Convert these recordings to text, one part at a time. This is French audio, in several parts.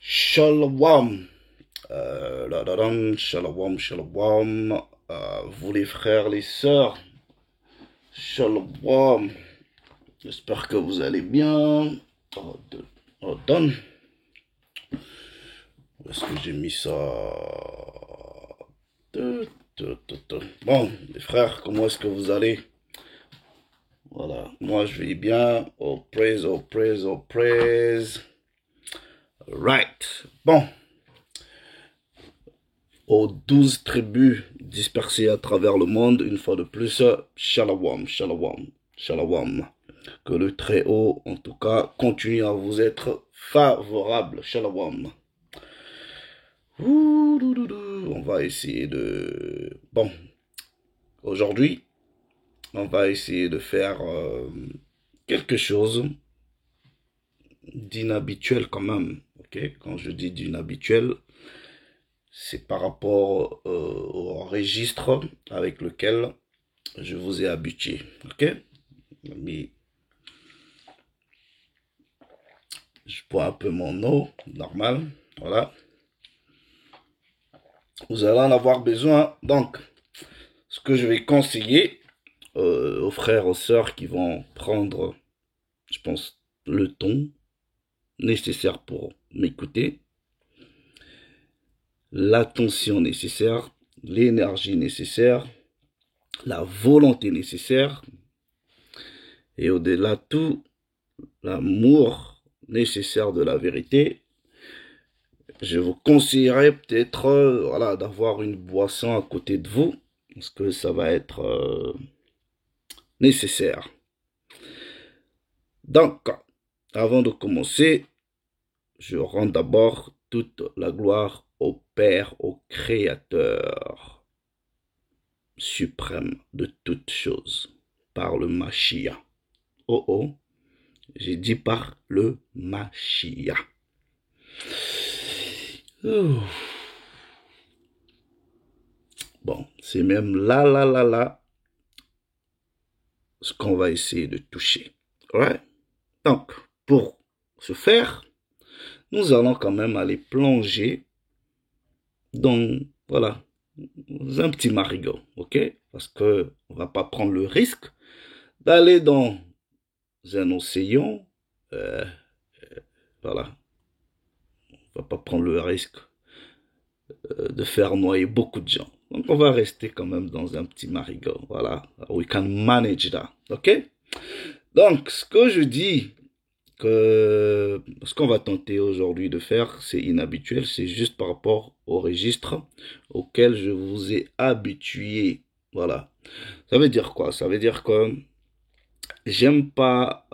Shalom, shalom, shalom, vous les frères, les sœurs, shalom, j'espère que vous allez bien. Donne, où est-ce que j'ai mis ça? Bon, les frères, comment est-ce que vous allez? Voilà, moi je vais bien. Oh praise, oh praise, oh praise. Right, bon. Aux 12 tribus dispersées à travers le monde, une fois de plus, shalom, shalom, shalom. Que le Très-Haut, en tout cas, continue à vous être favorable, shalom. On va essayer de... Bon, aujourd'hui, on va essayer de faire quelque chose d'inhabituel quand même, ok? Quand je dis d'inhabituel, c'est par rapport au registre avec lequel je vous ai habitué, ok? Mais je bois un peu mon eau, normal, voilà. Vous allez en avoir besoin, donc, ce que je vais conseiller aux frères, aux sœurs qui vont prendre, je pense, le ton nécessaire pour m'écouter, l'attention nécessaire, l'énergie nécessaire, la volonté nécessaire, et au-delà de tout, l'amour nécessaire de la vérité. Je vous conseillerais peut-être voilà, d'avoir une boisson à côté de vous, parce que ça va être nécessaire. Donc, avant de commencer, je rends d'abord toute la gloire au Père, au Créateur suprême de toutes choses, par le Mashiach. Oh oh, j'ai dit par le Mashiach. Bon, c'est même là, ce qu'on va essayer de toucher. Ouais. Donc, pour ce faire, nous allons quand même aller plonger dans, voilà, un petit marigot, ok? Parce que on va pas prendre le risque d'aller dans un océan, voilà, on va pas prendre le risque de faire noyer beaucoup de gens. Donc, on va rester quand même dans un petit marigot, voilà. We can manage that, ok? Donc, ce que je dis, que ce qu'on va tenter aujourd'hui de faire, c'est inhabituel, c'est juste par rapport au registre auquel je vous ai habitué. Voilà. Ça veut dire quoi? Ça veut dire que j'aime pas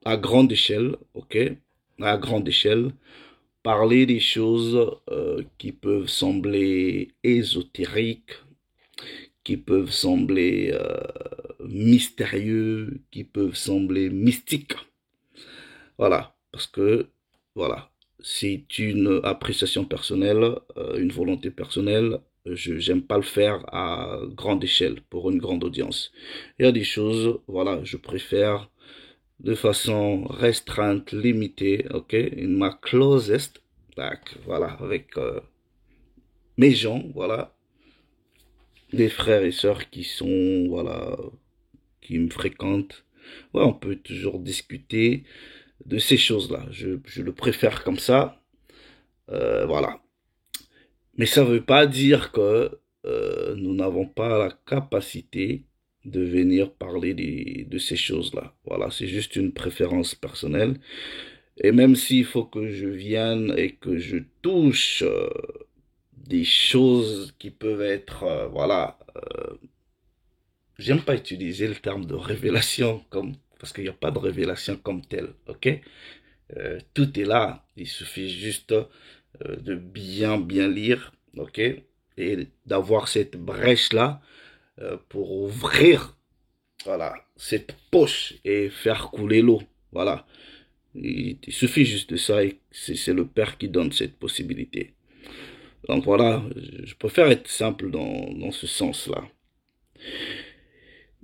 à grande échelle, ok? À grande échelle, parler des choses qui peuvent sembler ésotériques, qui peuvent sembler mystérieux, qui peuvent sembler mystiques. Voilà, parce que, voilà, c'est une appréciation personnelle, une volonté personnelle. Je n'aime pas le faire à grande échelle, pour une grande audience. Il y a des choses, voilà, je préfère de façon restreinte, limitée, ok, in my closest, like, voilà, avec mes gens, voilà, des frères et sœurs qui sont, voilà, qui me fréquentent. Ouais, on peut toujours discuter de ces choses-là. Je le préfère comme ça. Voilà. Mais ça ne veut pas dire que nous n'avons pas la capacité de venir parler de ces choses-là. Voilà, c'est juste une préférence personnelle. Et même s'il faut que je vienne et que je touche des choses qui peuvent être, voilà, j'aime pas utiliser le terme de révélation comme, parce qu'il n'y a pas de révélation comme telle, ok? Tout est là. Il suffit juste de bien lire, ok? Et d'avoir cette brèche-là pour ouvrir, voilà, cette poche et faire couler l'eau. Voilà. Il suffit juste de ça et c'est le Père qui donne cette possibilité. Donc voilà, je préfère être simple dans ce sens-là.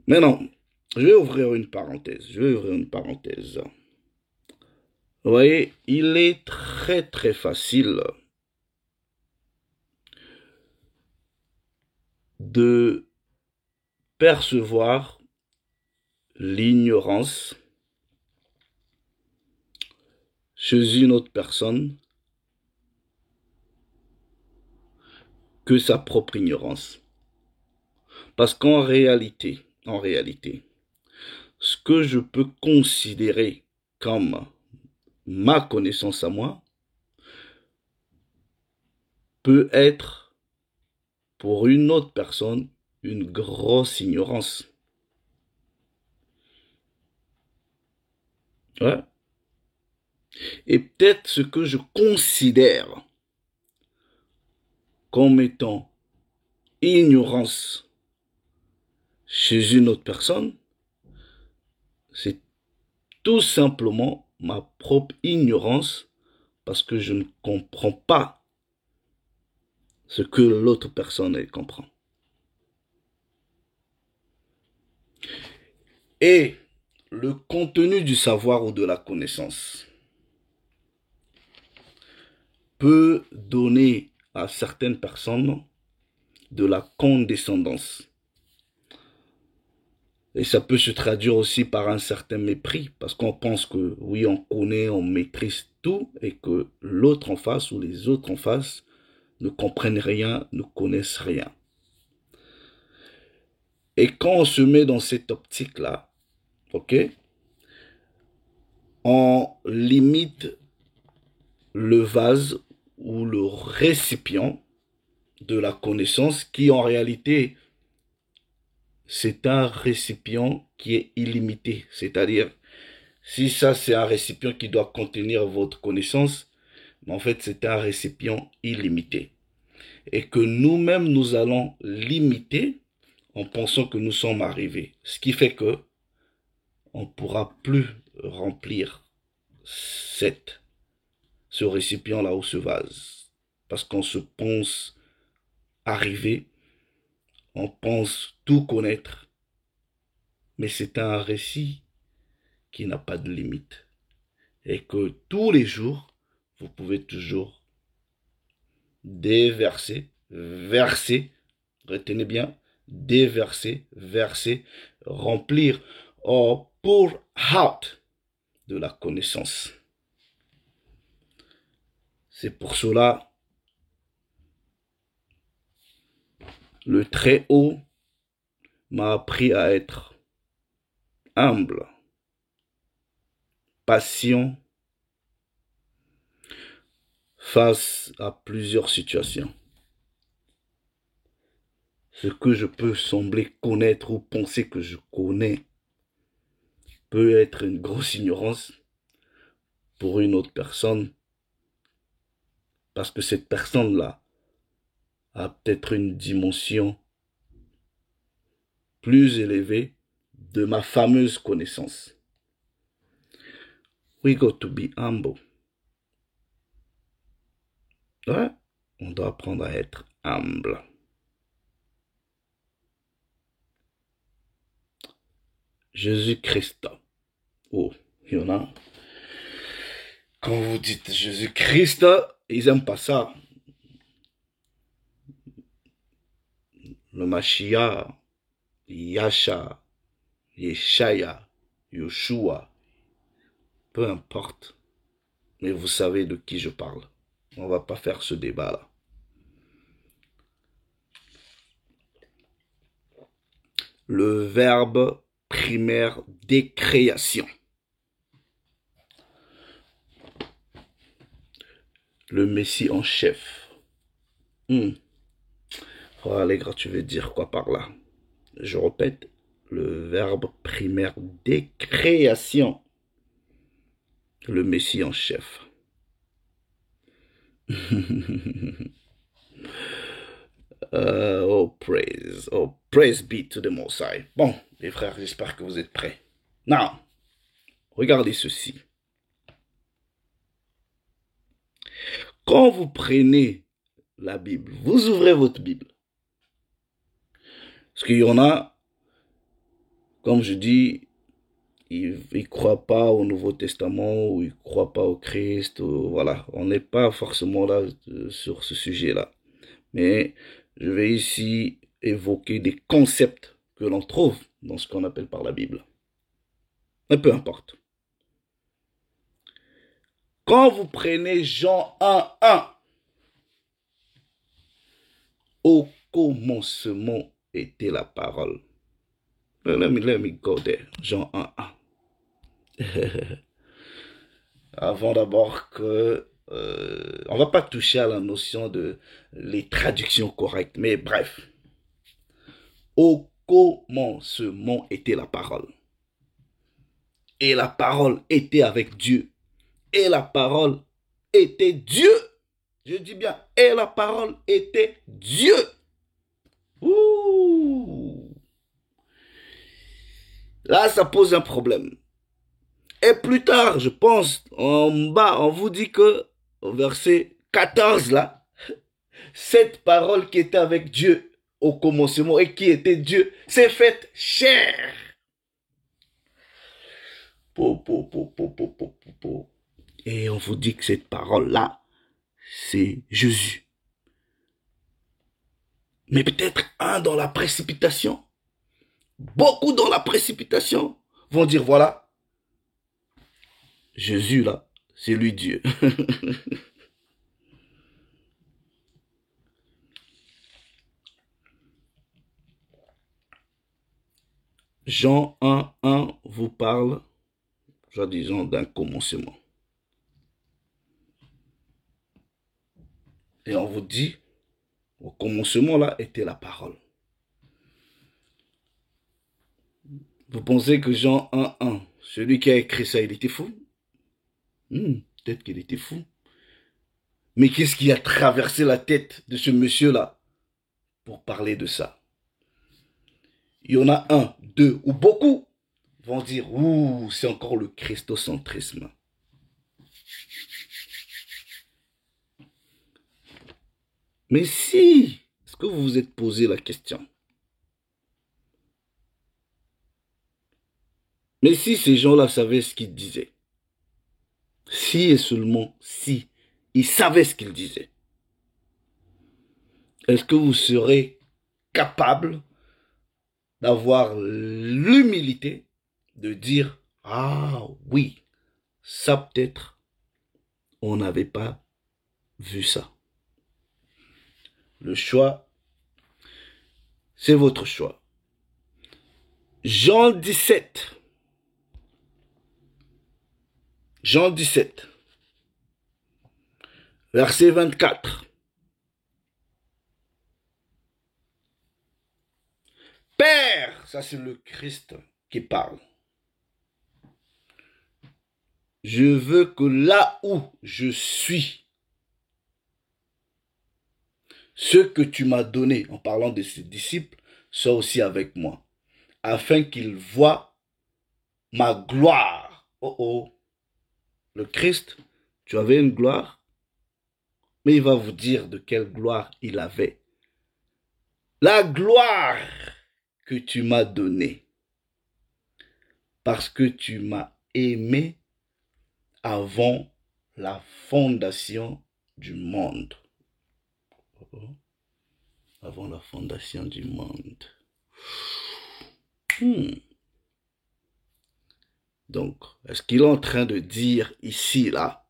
Maintenant, je vais ouvrir une parenthèse. Vous voyez, il est très facile de percevoir l'ignorance chez une autre personne que sa propre ignorance. Parce qu'en réalité, ce que je peux considérer comme ma connaissance à moi peut être pour une autre personne une grosse ignorance. Ouais. Et peut-être ce que je considère comme étant ignorance chez une autre personne, c'est tout simplement ma propre ignorance parce que je ne comprends pas ce que l'autre personne elle comprend. Et le contenu du savoir ou de la connaissance peut donner à certaines personnes de la condescendance. Et ça peut se traduire aussi par un certain mépris, parce qu'on pense que oui, on connaît, on maîtrise tout, et que l'autre en face ou les autres en face ne comprennent rien, ne connaissent rien. Et quand on se met dans cette optique-là, ok, on limite le vase ou le récipient de la connaissance qui en réalité c'est un récipient qui est illimité. C'est-à-dire, si ça c'est un récipient qui doit contenir votre connaissance, en fait c'est un récipient illimité. Et que nous-mêmes nous allons limiter en pensant que nous sommes arrivés. Ce qui fait que on ne pourra plus remplir ce récipient-là ou ce vase. Parce qu'on se pense arrivé, on pense tout connaître, mais c'est un récit qui n'a pas de limite. Et que tous les jours, vous pouvez toujours déverser, verser, retenez bien, déverser, verser, remplir, or pour out de la connaissance. C'est pour cela le Très-Haut m'a appris à être humble, patient face à plusieurs situations. Ce que je peux sembler connaître ou penser que je connais peut être une grosse ignorance pour une autre personne parce que cette personne-là a peut-être une dimension plus élevée de ma fameuse connaissance. We got to be humble. Ouais, on doit apprendre à être humble. Jésus-Christ. Oh, il y en a. Quand vous dites Jésus-Christ, ils n'aiment pas ça. Le Mashiach, Yasha, Yeshaya, Yoshua, peu importe. Mais vous savez de qui je parle. On ne va pas faire ce débat-là. Le verbe primaire décréation. Le Messie en chef. Oh, Allègre, tu veux dire quoi par là? Je répète, le verbe primaire décréation. Le Messie en chef. Oh praise be to the Most High. Bon, les frères, j'espère que vous êtes prêts. Now, regardez ceci. Quand vous prenez la Bible, vous ouvrez votre Bible. Parce qu'il y en a, comme je dis, ne croient pas au Nouveau Testament ou ils ne croient pas au Christ. Voilà, on n'est pas forcément là sur ce sujet-là. Mais je vais ici évoquer des concepts que l'on trouve dans ce qu'on appelle par la Bible. Mais peu importe. Quand vous prenez Jean 1:1, au commencement était la parole. Let me go there. Jean 1:1. Avant d'abord que... on va pas toucher à la notion de les traductions correctes, mais bref. Au commencement était la parole. Et la parole était avec Dieu. Et la parole était Dieu. Je dis bien, et la parole était Dieu. Ouh. Là, ça pose un problème. Et plus tard, je pense, en bas, on vous dit que, au verset 14, là, cette parole qui était avec Dieu au commencement et qui était Dieu s'est faite chair. Et on vous dit que cette parole-là, c'est Jésus. Mais peut-être un dans la précipitation, beaucoup dans la précipitation, vont dire, voilà, Jésus là, c'est lui Dieu. Jean 1:1 vous parle, disons, d'un commencement. Et on vous dit, au commencement là était la parole. Vous pensez que Jean 1:1, celui qui a écrit ça, il était fou? Peut-être qu'il était fou. Mais qu'est-ce qui a traversé la tête de ce monsieur-là pour parler de ça? Il y en a un, deux ou beaucoup vont dire, ouh, c'est encore le christocentrisme. Mais si, est-ce que vous vous êtes posé la question? Mais si ces gens-là savaient ce qu'ils disaient, si et seulement si ils savaient ce qu'ils disaient, est-ce que vous serez capable d'avoir l'humilité de dire, ah oui, ça peut-être, on n'avait pas vu ça. Le choix, c'est votre choix. Jean 17. Jean 17. Verset 24. Père, ça c'est le Christ qui parle. Je veux que là où je suis, ce que tu m'as donné, en parlant de ses disciples, soit aussi avec moi, afin qu'ils voient ma gloire. Oh oh, le Christ, tu avais une gloire, mais il va vous dire de quelle gloire il avait. La gloire que tu m'as donnée, parce que tu m'as aimé avant la fondation du monde. Avant la fondation du monde. Donc, est-ce qu'il est en train de dire ici, là,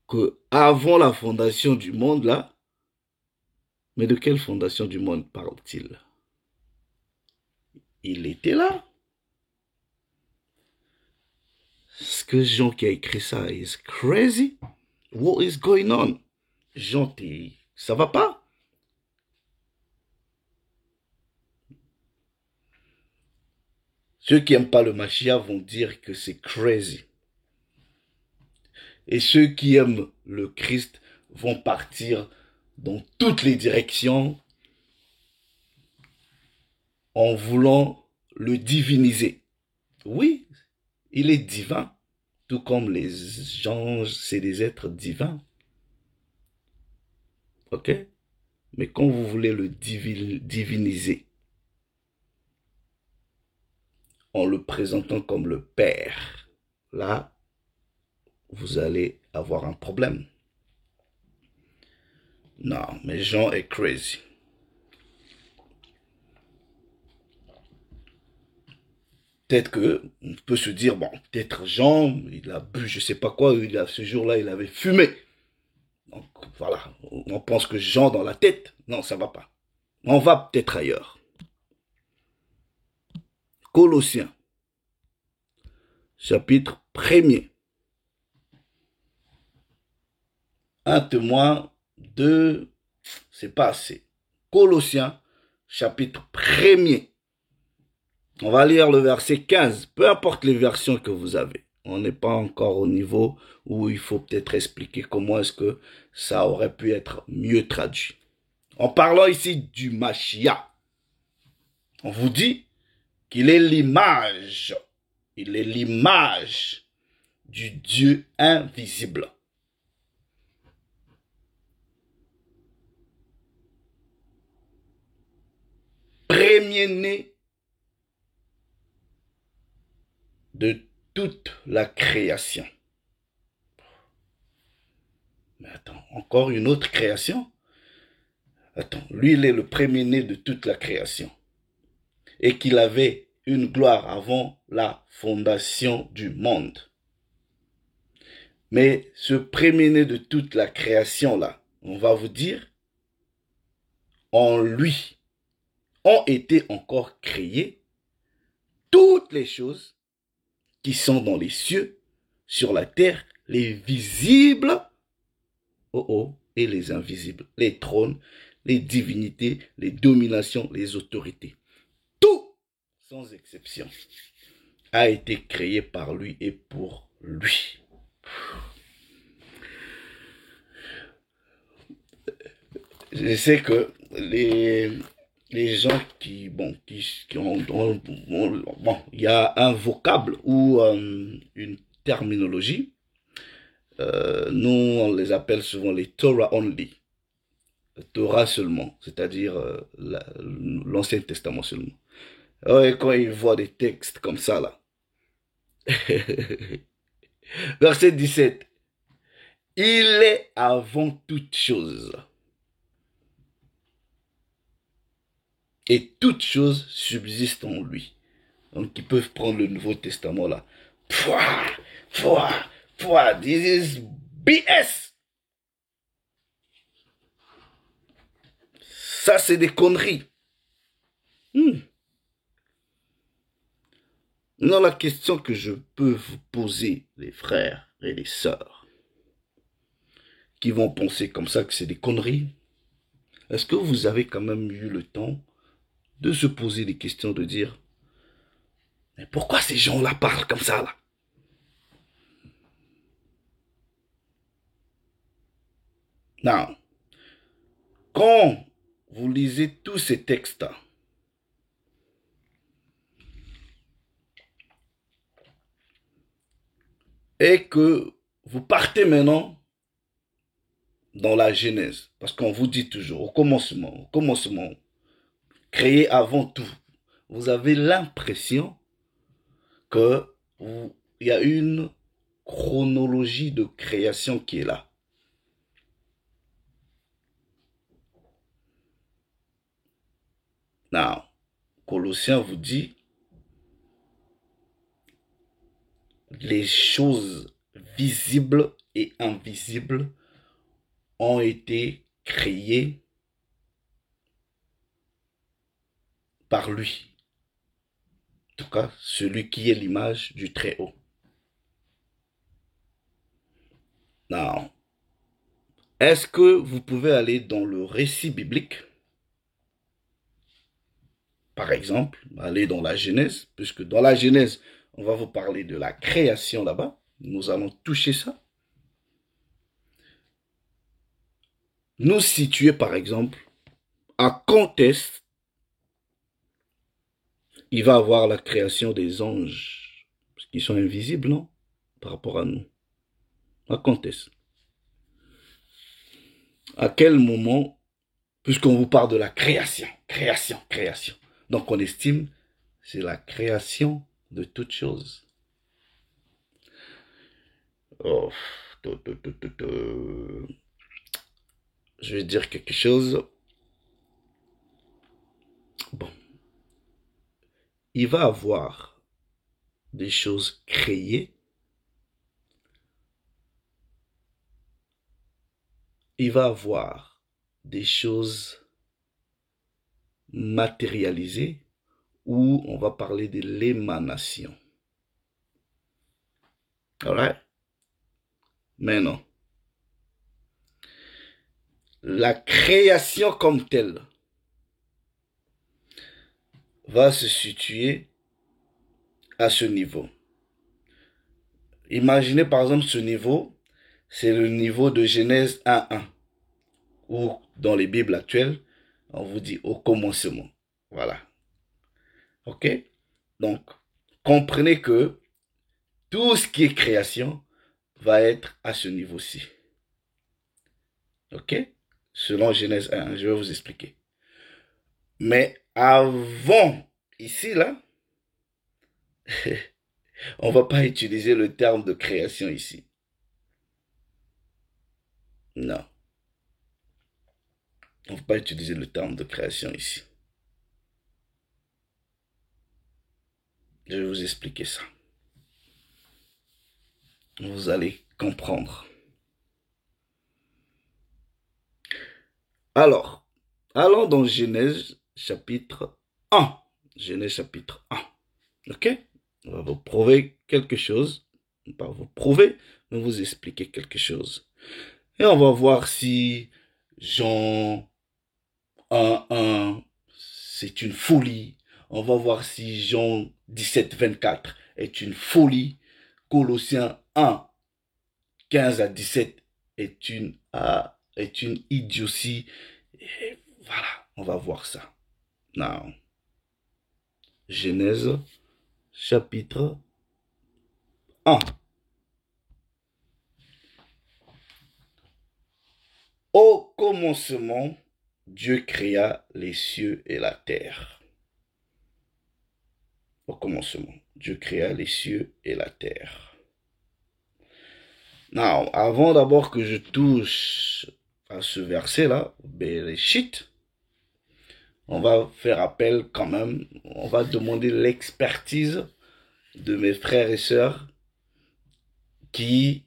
que avant la fondation du monde, là, mais de quelle fondation du monde parle-t-il? Il était là. Est-ce que Jean qui a écrit ça is crazy? What is going on? Jean, ça va pas? Ceux qui n'aiment pas le Mashiach vont dire que c'est crazy. Et ceux qui aiment le Christ vont partir dans toutes les directions en voulant le diviniser. Oui, il est divin, tout comme les anges, c'est des êtres divins. Ok? Mais quand vous voulez le diviniser, en le présentant comme le Père, là, vous allez avoir un problème. Non, mais Jean est crazy. Peut-être que on peut se dire, bon, peut-être Jean, il a bu, je sais pas quoi, ce jour-là, il avait fumé. Donc voilà, on pense que Jean dans la tête, non, ça va pas. On va peut-être ailleurs. Colossiens, chapitre 1er. Un témoin, deux, c'est pas assez. Colossiens, chapitre 1er. On va lire le verset 15, peu importe les versions que vous avez. On n'est pas encore au niveau où il faut peut-être expliquer comment est-ce que ça aurait pu être mieux traduit. En parlant ici du Mashiach, on vous dit qu'il est l'image. Il est l'image du Dieu invisible. Premier-né de toute la création. Mais attends, encore une autre création? Attends, lui, il est le premier-né de toute la création. Et qu'il avait une gloire avant la fondation du monde. Mais ce premier-né de toute la création-là, on va vous dire, en lui ont été encore créées toutes les choses qui sont dans les cieux, sur la terre, les visibles, et les invisibles, les trônes, les divinités, les dominations, les autorités. Tout, sans exception, a été créé par lui et pour lui. Je sais que les gens qui ont il y a un vocable ou une terminologie. Nous, on les appelle souvent les Torah only. Torah seulement, c'est-à-dire l'Ancien Testament seulement. Et quand ils voient des textes comme ça, là. Verset 17. Il est avant toute chose. Et toutes choses subsistent en lui. Donc, ils peuvent prendre le Nouveau Testament, là. This is BS. Ça, c'est des conneries. Non, la question que je peux vous poser, les frères et les sœurs, qui vont penser comme ça que c'est des conneries, est-ce que vous avez quand même eu le temps de se poser des questions, de dire, mais pourquoi ces gens-là parlent comme ça, là? Non. Quand vous lisez tous ces textes-là, et que vous partez maintenant dans la Genèse, parce qu'on vous dit toujours, au commencement, créé avant tout, vous avez l'impression que il y a une chronologie de création qui est là. Non, Colossiens vous dit, les choses visibles et invisibles ont été créées par lui. En tout cas, celui qui est l'image du Très-Haut. Non. Est-ce que vous pouvez aller dans le récit biblique? Par exemple, aller dans la Genèse, puisque dans la Genèse, on va vous parler de la création là-bas. Nous allons toucher ça. Nous situer, par exemple, à quand est-ce il va avoir la création des anges, parce qu'ils sont invisibles, non? Par rapport à nous. À quand est-ce? À quel moment, puisqu'on vous parle de la création. Donc on estime, c'est la création de toutes choses. Oh, je vais dire quelque chose. Bon, il va avoir des choses créées. Il va avoir des choses matérialisées où on va parler de l'émanation. Alright? Mais non. La création comme telle va se situer à ce niveau. Imaginez par exemple ce niveau, c'est le niveau de Genèse 1:1, où dans les Bibles actuelles, on vous dit au commencement. Voilà. Ok? Donc, comprenez que tout ce qui est création va être à ce niveau-ci. Ok? Selon Genèse 1, je vais vous expliquer. Mais avant, ici, là, on va pas utiliser le terme de création ici. Non. On va pas utiliser le terme de création ici. Je vais vous expliquer ça. Vous allez comprendre. Alors, allons dans Genèse chapitre 1. Genèse chapitre 1. Ok? On va vous prouver quelque chose. Pas vous prouver, mais vous expliquer quelque chose. Et on va voir si Jean 1:1, c'est une folie. On va voir si Jean 17:24 est une folie. Colossiens 1:15-17 est une idiotie. Et voilà, on va voir ça. Now, Genèse chapitre 1. Au commencement, Dieu créa les cieux et la terre. Au commencement, Dieu créa les cieux et la terre. Now, avant d'abord que je touche à ce verset-là, Bereshit, on va faire appel quand même, on va demander l'expertise de mes frères et sœurs qui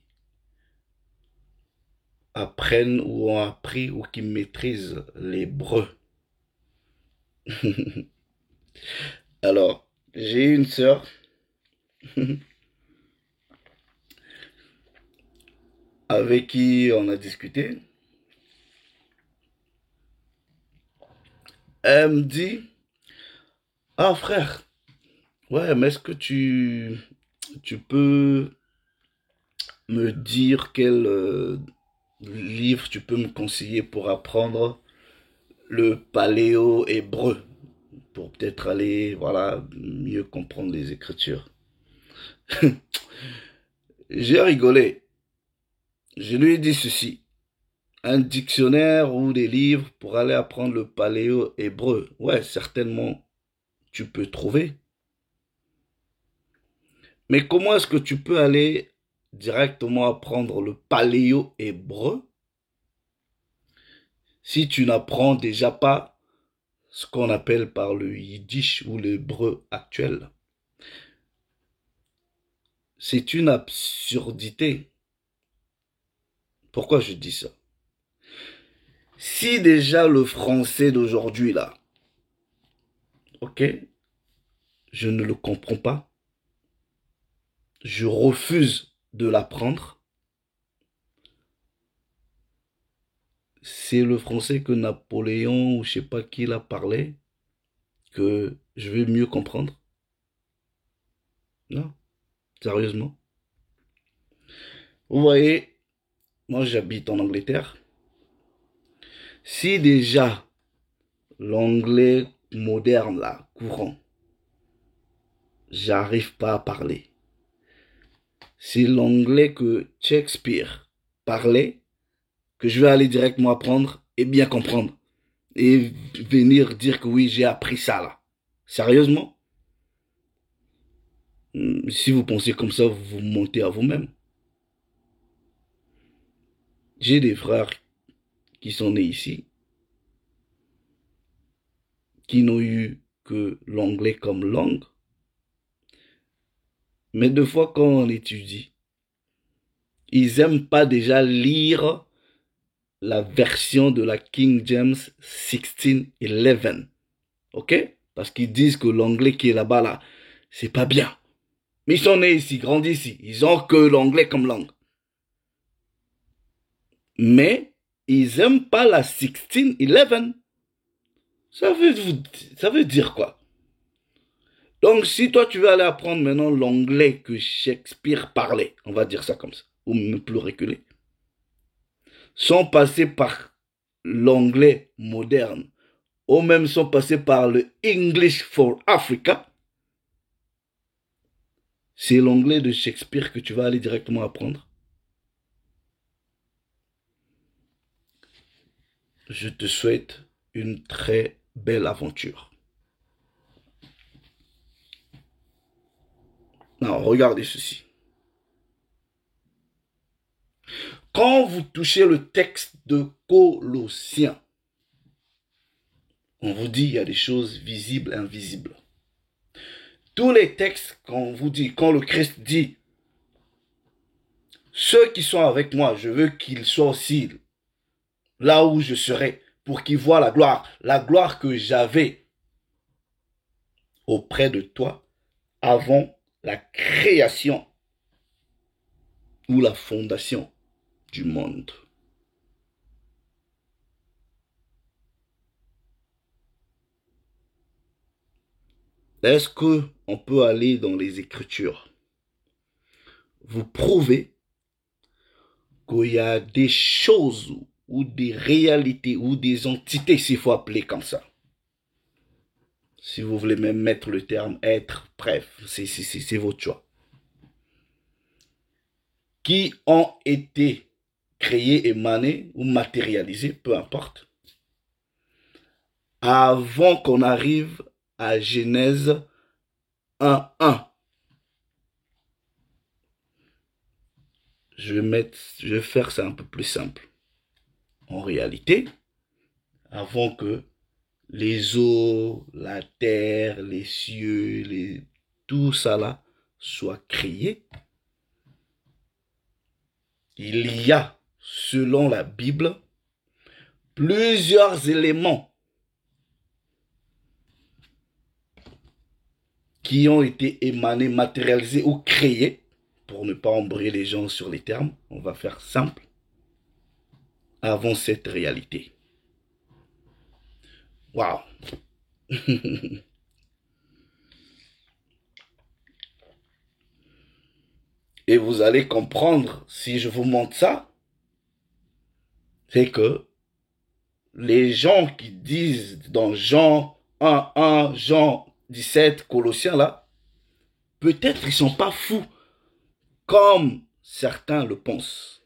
apprennent ou ont appris ou qui maîtrisent l'hébreu. Alors, j'ai une sœur avec qui on a discuté. Elle me dit, ah frère, ouais, mais est-ce que tu peux me dire quel livre tu peux me conseiller pour apprendre le paléo-hébreu, pour peut-être aller, voilà, mieux comprendre les Écritures. J'ai rigolé. Je lui ai dit ceci. Un dictionnaire ou des livres pour aller apprendre le paléo-hébreu. Ouais, certainement, tu peux trouver. Mais comment est-ce que tu peux aller directement apprendre le paléo-hébreu si tu n'apprends déjà pas ce qu'on appelle par le yiddish ou l'hébreu actuel? C'est une absurdité. Pourquoi je dis ça? Si déjà le français d'aujourd'hui là, ok, je ne le comprends pas, je refuse de l'apprendre, c'est le français que Napoléon ou je sais pas qui l'a parlé que je vais mieux comprendre. Non, sérieusement. Vous voyez, moi j'habite en Angleterre. Si déjà l'anglais moderne là, courant, j'arrive pas à parler. C'est l'anglais que Shakespeare parlait que je vais aller directement apprendre et bien comprendre. Et venir dire que oui, j'ai appris ça là. Sérieusement? Si vous pensez comme ça, vous mentez à vous-même. J'ai des frères qui sont nés ici, qui n'ont eu que l'anglais comme langue. Mais deux fois, quand on étudie, ils n'aiment pas déjà lire la version de la King James 1611. Ok? Parce qu'ils disent que l'anglais qui est là-bas, là, c'est pas bien. Mais ils sont nés ici, grandis ici. Ils ont que l'anglais comme langue. Mais ils n'aiment pas la 1611. Ça veut dire quoi? Donc, si toi, tu veux aller apprendre maintenant l'anglais que Shakespeare parlait, on va dire ça comme ça, ou même plus reculé, sans passer par l'anglais moderne, ou même sans passer par le English for Africa, c'est l'anglais de Shakespeare que tu vas aller directement apprendre. Je te souhaite une très belle aventure. Non, regardez ceci. Quand vous touchez le texte de Colossiens, on vous dit il y a des choses visibles, invisibles. Tous les textes, quand le Christ dit, ceux qui sont avec moi, je veux qu'ils soient aussi là où je serai, pour qu'ils voient la gloire que j'avais auprès de toi avant la création ou la fondation du monde. Est-ce qu'on peut aller dans les Écritures, vous prouver qu'il y a des choses ou des réalités ou des entités, s'il faut appeler comme ça. Si vous voulez même mettre le terme être, bref, c'est votre choix. Qui ont été créés, émanés ou matérialisés, peu importe, avant qu'on arrive à Genèse 1:1. Je vais faire ça un peu plus simple. En réalité, avant que les eaux, la terre, les cieux, tout ça là soit créé, il y a, selon la Bible, plusieurs éléments qui ont été émanés, matérialisés ou créés, pour ne pas embrouiller les gens sur les termes, on va faire simple, avant cette réalité. Waouh! Et vous allez comprendre, si je vous montre ça, c'est que les gens qui disent dans Jean 1:1, Jean 17, Colossiens là, peut-être ils sont pas fous comme certains le pensent.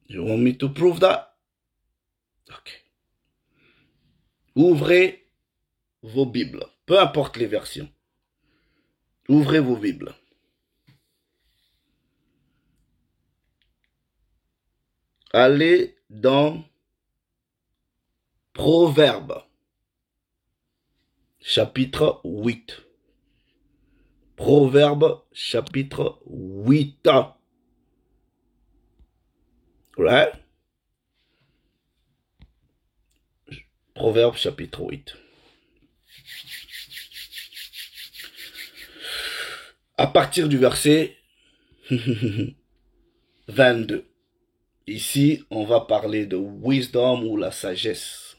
You want me to prove that? Ok. Ouvrez vos Bibles, peu importe les versions. Ouvrez vos Bibles. Allez dans Proverbes, chapitre 8. Proverbes, chapitre 8. Right? Proverbes, chapitre 8. À partir du verset 22. Ici, on va parler de wisdom ou la sagesse.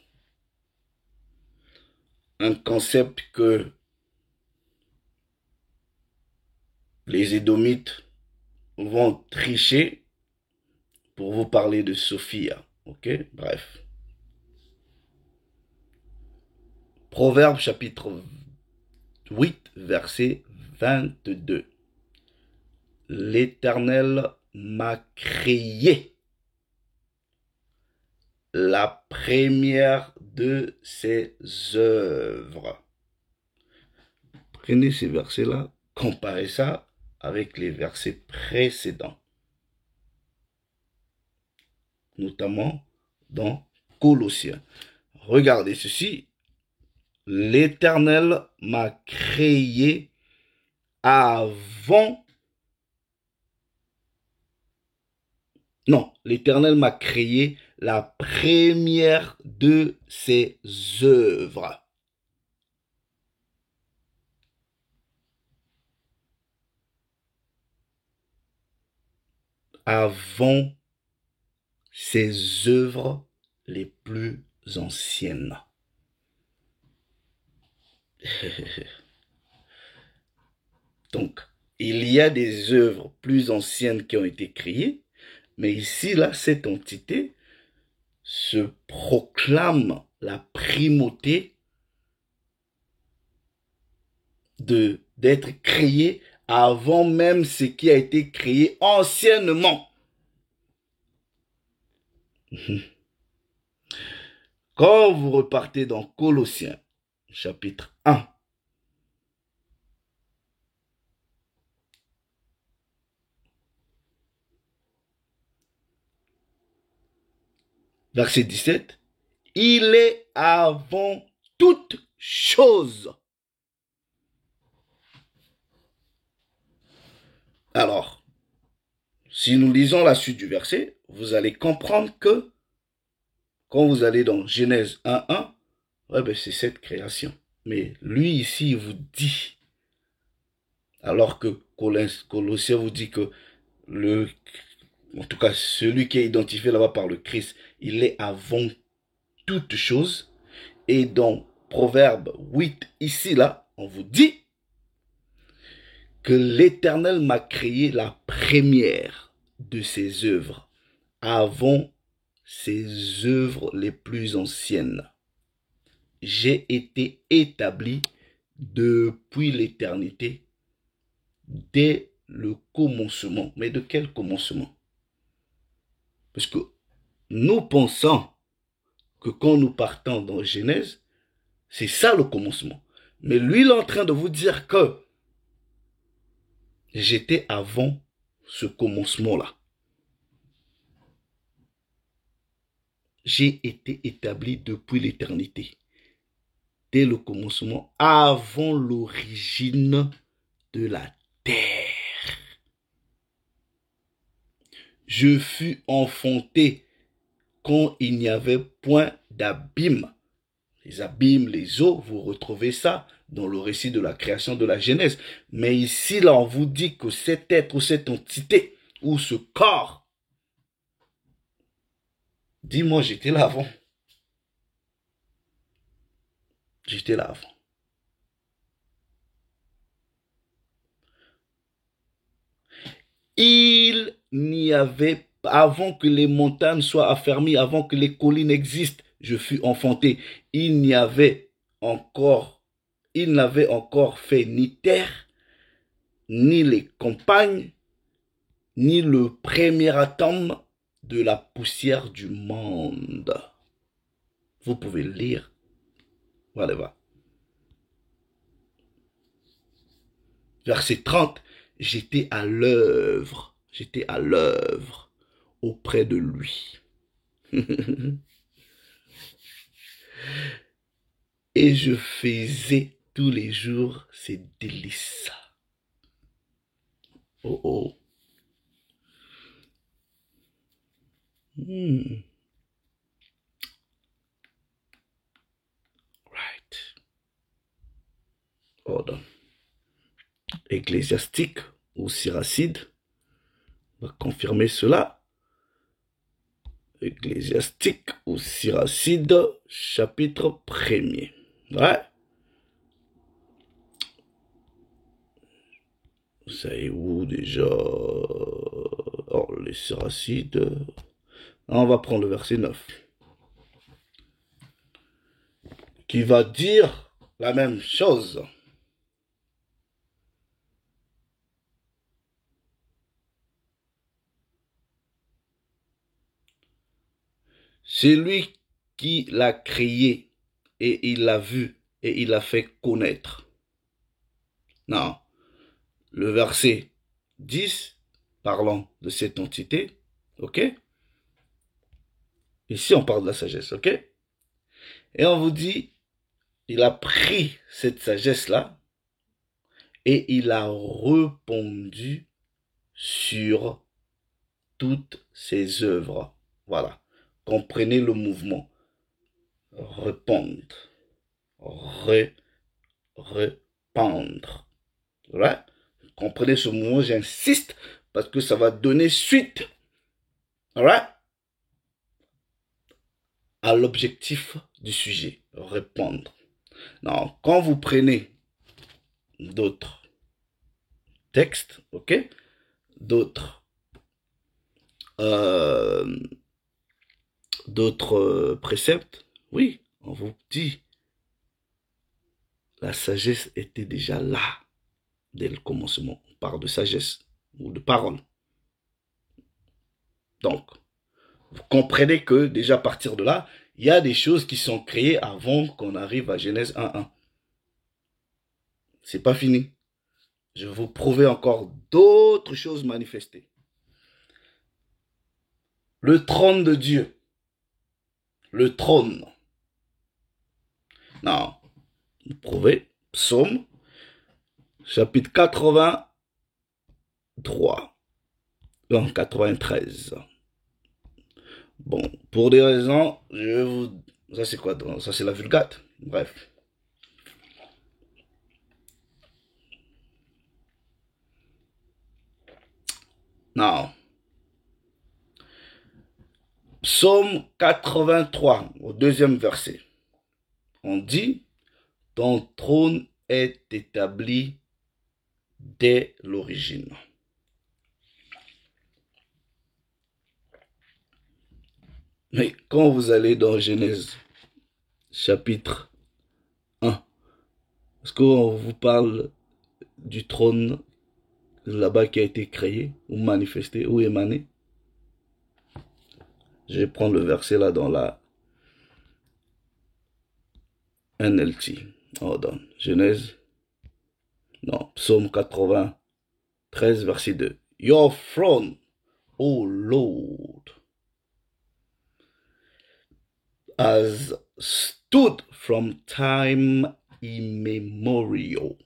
Un concept que les Édomites vont tricher pour vous parler de Sophia. Ok? Bref. Proverbe chapitre 8, verset 22. L'Éternel m'a créé la première de ses œuvres. Prenez ces versets-là, comparez ça avec les versets précédents, notamment dans Colossiens. Regardez ceci. L'Éternel m'a créé avant. Non, l'Éternel m'a créé la première de ses œuvres. Avant ses œuvres les plus anciennes. Donc, il y a des œuvres plus anciennes qui ont été créées, mais ici, là, cette entité se proclame la primauté d'être créée avant même ce qui a été créé anciennement. Quand vous repartez dans Colossiens, chapitre 1, verset 17, il est avant toute chose. Alors, si nous lisons la suite du verset, vous allez comprendre que quand vous allez dans Genèse 1.1, ouais, ben c'est cette création. Mais lui ici, il vous dit, alors que Colossiens vous dit que en tout cas, celui qui est identifié là-bas par le Christ, il est avant toute chose. Et dans Proverbe 8, ici, là, on vous dit que l'Éternel m'a créé la première de ses œuvres, avant ses œuvres les plus anciennes. J'ai été établi depuis l'éternité, dès le commencement. Mais de quel commencement? Parce que nous pensons que quand nous partons dans Genèse, c'est ça le commencement. Mais lui, il est en train de vous dire que j'étais avant ce commencement-là. J'ai été établi depuis l'éternité, dès le commencement, avant l'origine de la terre. Je fus enfanté quand il n'y avait point d'abîme. Les abîmes, les eaux, vous retrouvez ça dans le récit de la création de la Genèse. Mais ici, là, on vous dit que cet être ou cette entité ou ce corps, dis-moi, j'étais là avant. J'étais là avant. Il n'y avait, avant que les montagnes soient affermies, avant que les collines existent, je fus enfanté. Il n'y avait encore, il n'avait encore fait ni terre, ni les campagnes, ni le premier atome de la poussière du monde. Vous pouvez lire. Voilà. Verset 30. J'étais à l'œuvre. J'étais à l'œuvre auprès de lui. Et je faisais tous les jours ses délices. Oh oh. Right. Hold on. Ecclésiastique ou Siracide va confirmer cela. Ecclésiastique ou Siracide, chapitre 1er. Ouais. Vous savez où déjà? Oh, les Siracides. On va prendre le verset 9. Qui va dire la même chose. C'est lui qui l'a créé et il l'a vu et il l'a fait connaître. Non, le verset 10, parlant de cette entité, ok? Ici, on parle de la sagesse, ok? Et on vous dit, il a pris cette sagesse-là et il a répandu sur toutes ses œuvres. Voilà. Comprenez le mouvement. Répandre. Répandre. Voilà. Comprenez ce mouvement, j'insiste, parce que ça va donner suite. Alright? À l'objectif du sujet. Répondre. Non, quand vous prenez d'autres textes, ok? D'autres préceptes, oui, on vous dit, la sagesse était déjà là dès le commencement. On parle de sagesse ou de parole. Donc, vous comprenez que déjà à partir de là, il y a des choses qui sont créées avant qu'on arrive à Genèse 1.1. C'est pas fini. Je vais vous prouver encore d'autres choses manifestées. Le trône de Dieu. Le trône. Non. Vous prouvez. Psaume, chapitre 83. Non, 93. Bon, pour des raisons, je vais vous... Ça c'est quoi? Ça c'est la Vulgate. Bref. Non. Psaume 83, au deuxième verset. On dit, ton trône est établi dès l'origine. Mais quand vous allez dans Genèse, chapitre 1, est-ce qu'on vous parle du trône là-bas qui a été créé, ou manifesté, ou émané? Je vais prendre le verset là dans la NLT. Hold on. Genèse. Non, Psaume 93, verset 2. Your throne, O Lord, has stood from time immemorial.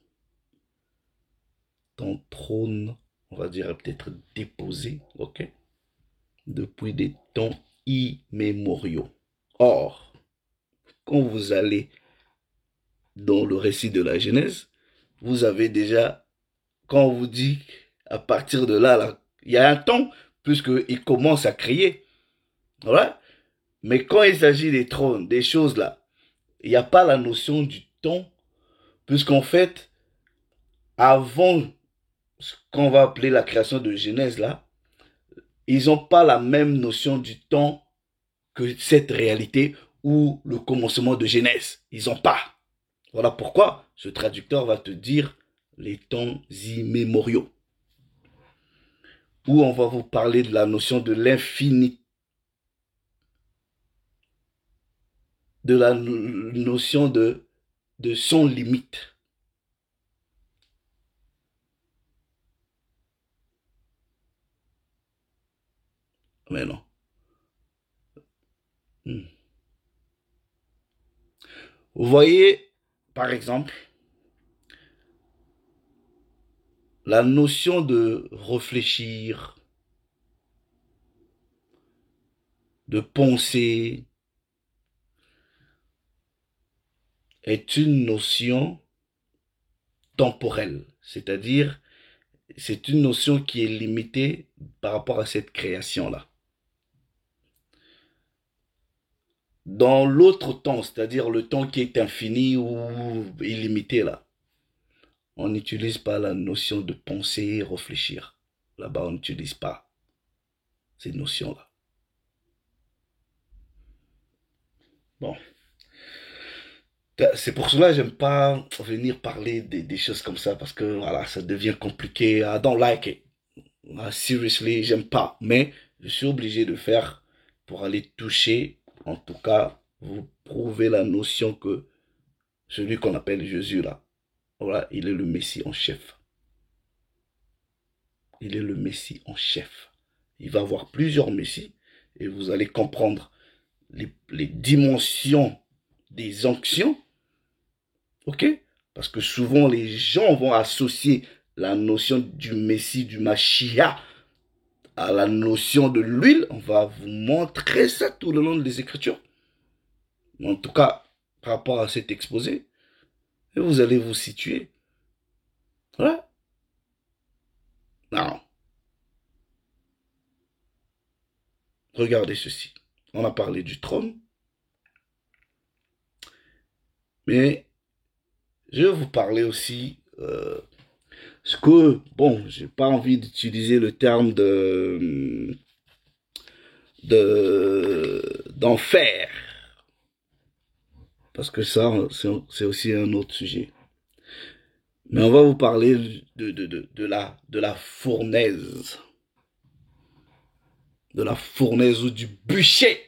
Ton trône, on va dire peut-être déposé, ok, depuis des temps immémoriaux. Or, quand vous allez dans le récit de la Genèse, vous avez déjà, quand on vous dit, à partir de là, il y a un temps, puisqu'il commence à créer. Voilà. Mais quand il s'agit des trônes, des choses là, il n'y a pas la notion du temps, puisqu'en fait, avant ce qu'on va appeler la création de Genèse là, ils n'ont pas la même notion du temps que cette réalité ou le commencement de Genèse. Ils n'ont pas. Voilà pourquoi ce traducteur va te dire les temps immémoriaux. Où on va vous parler de la notion de l'infini. De la notion de sans limite. Mais non. Vous voyez, par exemple, la notion de réfléchir, de penser, est une notion temporelle. C'est-à-dire, c'est une notion qui est limitée par rapport à cette création-là. Dans l'autre temps, c'est-à-dire le temps qui est infini ou illimité là, on n'utilise pas la notion de penser et réfléchir. Là-bas, on n'utilise pas ces notions-là. Bon. C'est pour cela que j'aime pas venir parler des choses comme ça parce que voilà, ça devient compliqué. I don't like it. Seriously, j'aime pas. Mais je suis obligé de faire pour aller toucher, en tout cas, vous prouvez la notion que celui qu'on appelle Jésus là, voilà, il est le Messie en chef. Il est le Messie en chef. Il va avoir plusieurs Messies et vous allez comprendre les dimensions des onctions. Ok? Parce que souvent les gens vont associer la notion du Messie, du Mashiach, à la notion de l'huile. On va vous montrer ça tout le long des Écritures. En tout cas, par rapport à cet exposé, et vous allez vous situer. Voilà. Non. Regardez ceci. On a parlé du trône. Mais je vais vous parler aussi ce que, bon, j'ai pas envie d'utiliser le terme d'enfer. Parce que ça, c'est aussi un autre sujet. Mais on va vous parler de la fournaise. De la fournaise ou du bûcher.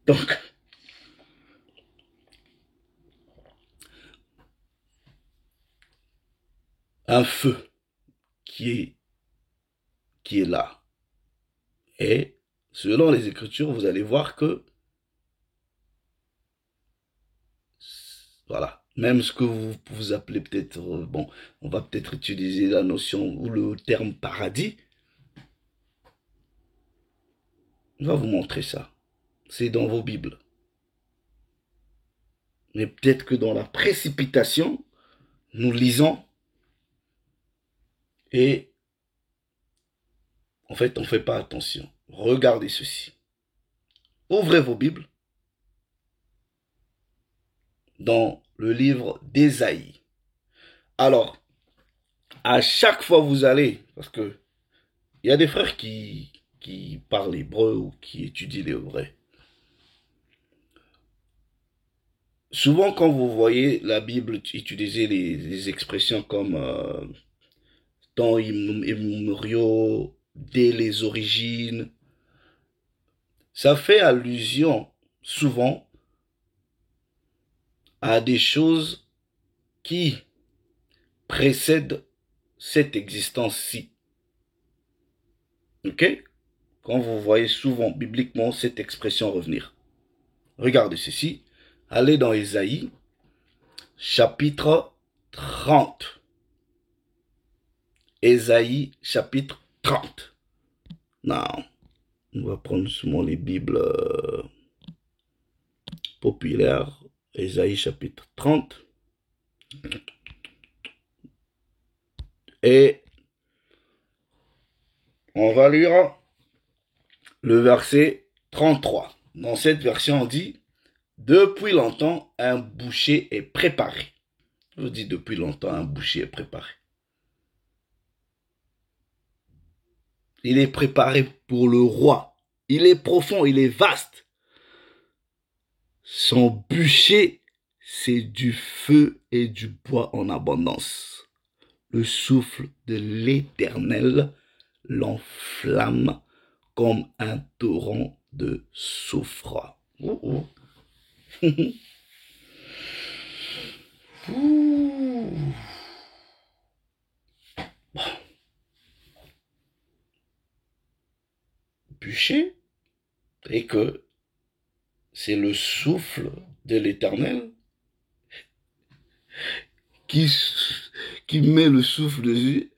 Donc, un feu qui est là. Et selon les Écritures, vous allez voir que, voilà, même ce que vous appelez peut-être, bon, on va peut-être utiliser la notion ou le terme paradis. On va vous montrer ça. C'est dans vos Bibles. Mais peut-être que dans la précipitation, nous lisons et en fait, on ne fait pas attention. Regardez ceci. Ouvrez vos Bibles dans le livre d'Ésaïe. Alors, à chaque fois vous allez, parce que il y a des frères qui parlent hébreu ou qui étudient l'hébreu. Souvent, quand vous voyez la Bible utiliser les expressions comme temps immémoriaux, dès les origines, ça fait allusion souvent à des choses qui précèdent cette existence-ci. Ok? Quand vous voyez souvent bibliquement cette expression revenir. Regardez ceci. Allez dans Ésaïe, chapitre 30. Ésaïe, chapitre 30. Non. On va prendre souvent les Bibles populaires. Ésaïe, chapitre 30. Et on va lire le verset 33. Dans cette version, on dit « Depuis longtemps, un boucher est préparé. » Je vous dis « Depuis longtemps, un boucher est préparé. » Il est préparé pour le roi. Il est profond, il est vaste. Son bûcher, c'est du feu et du bois en abondance. Le souffle de l'Éternel l'enflamme comme un torrent de soufre. Bûcher, et que c'est le souffle de l'Éternel qui met le souffle dessus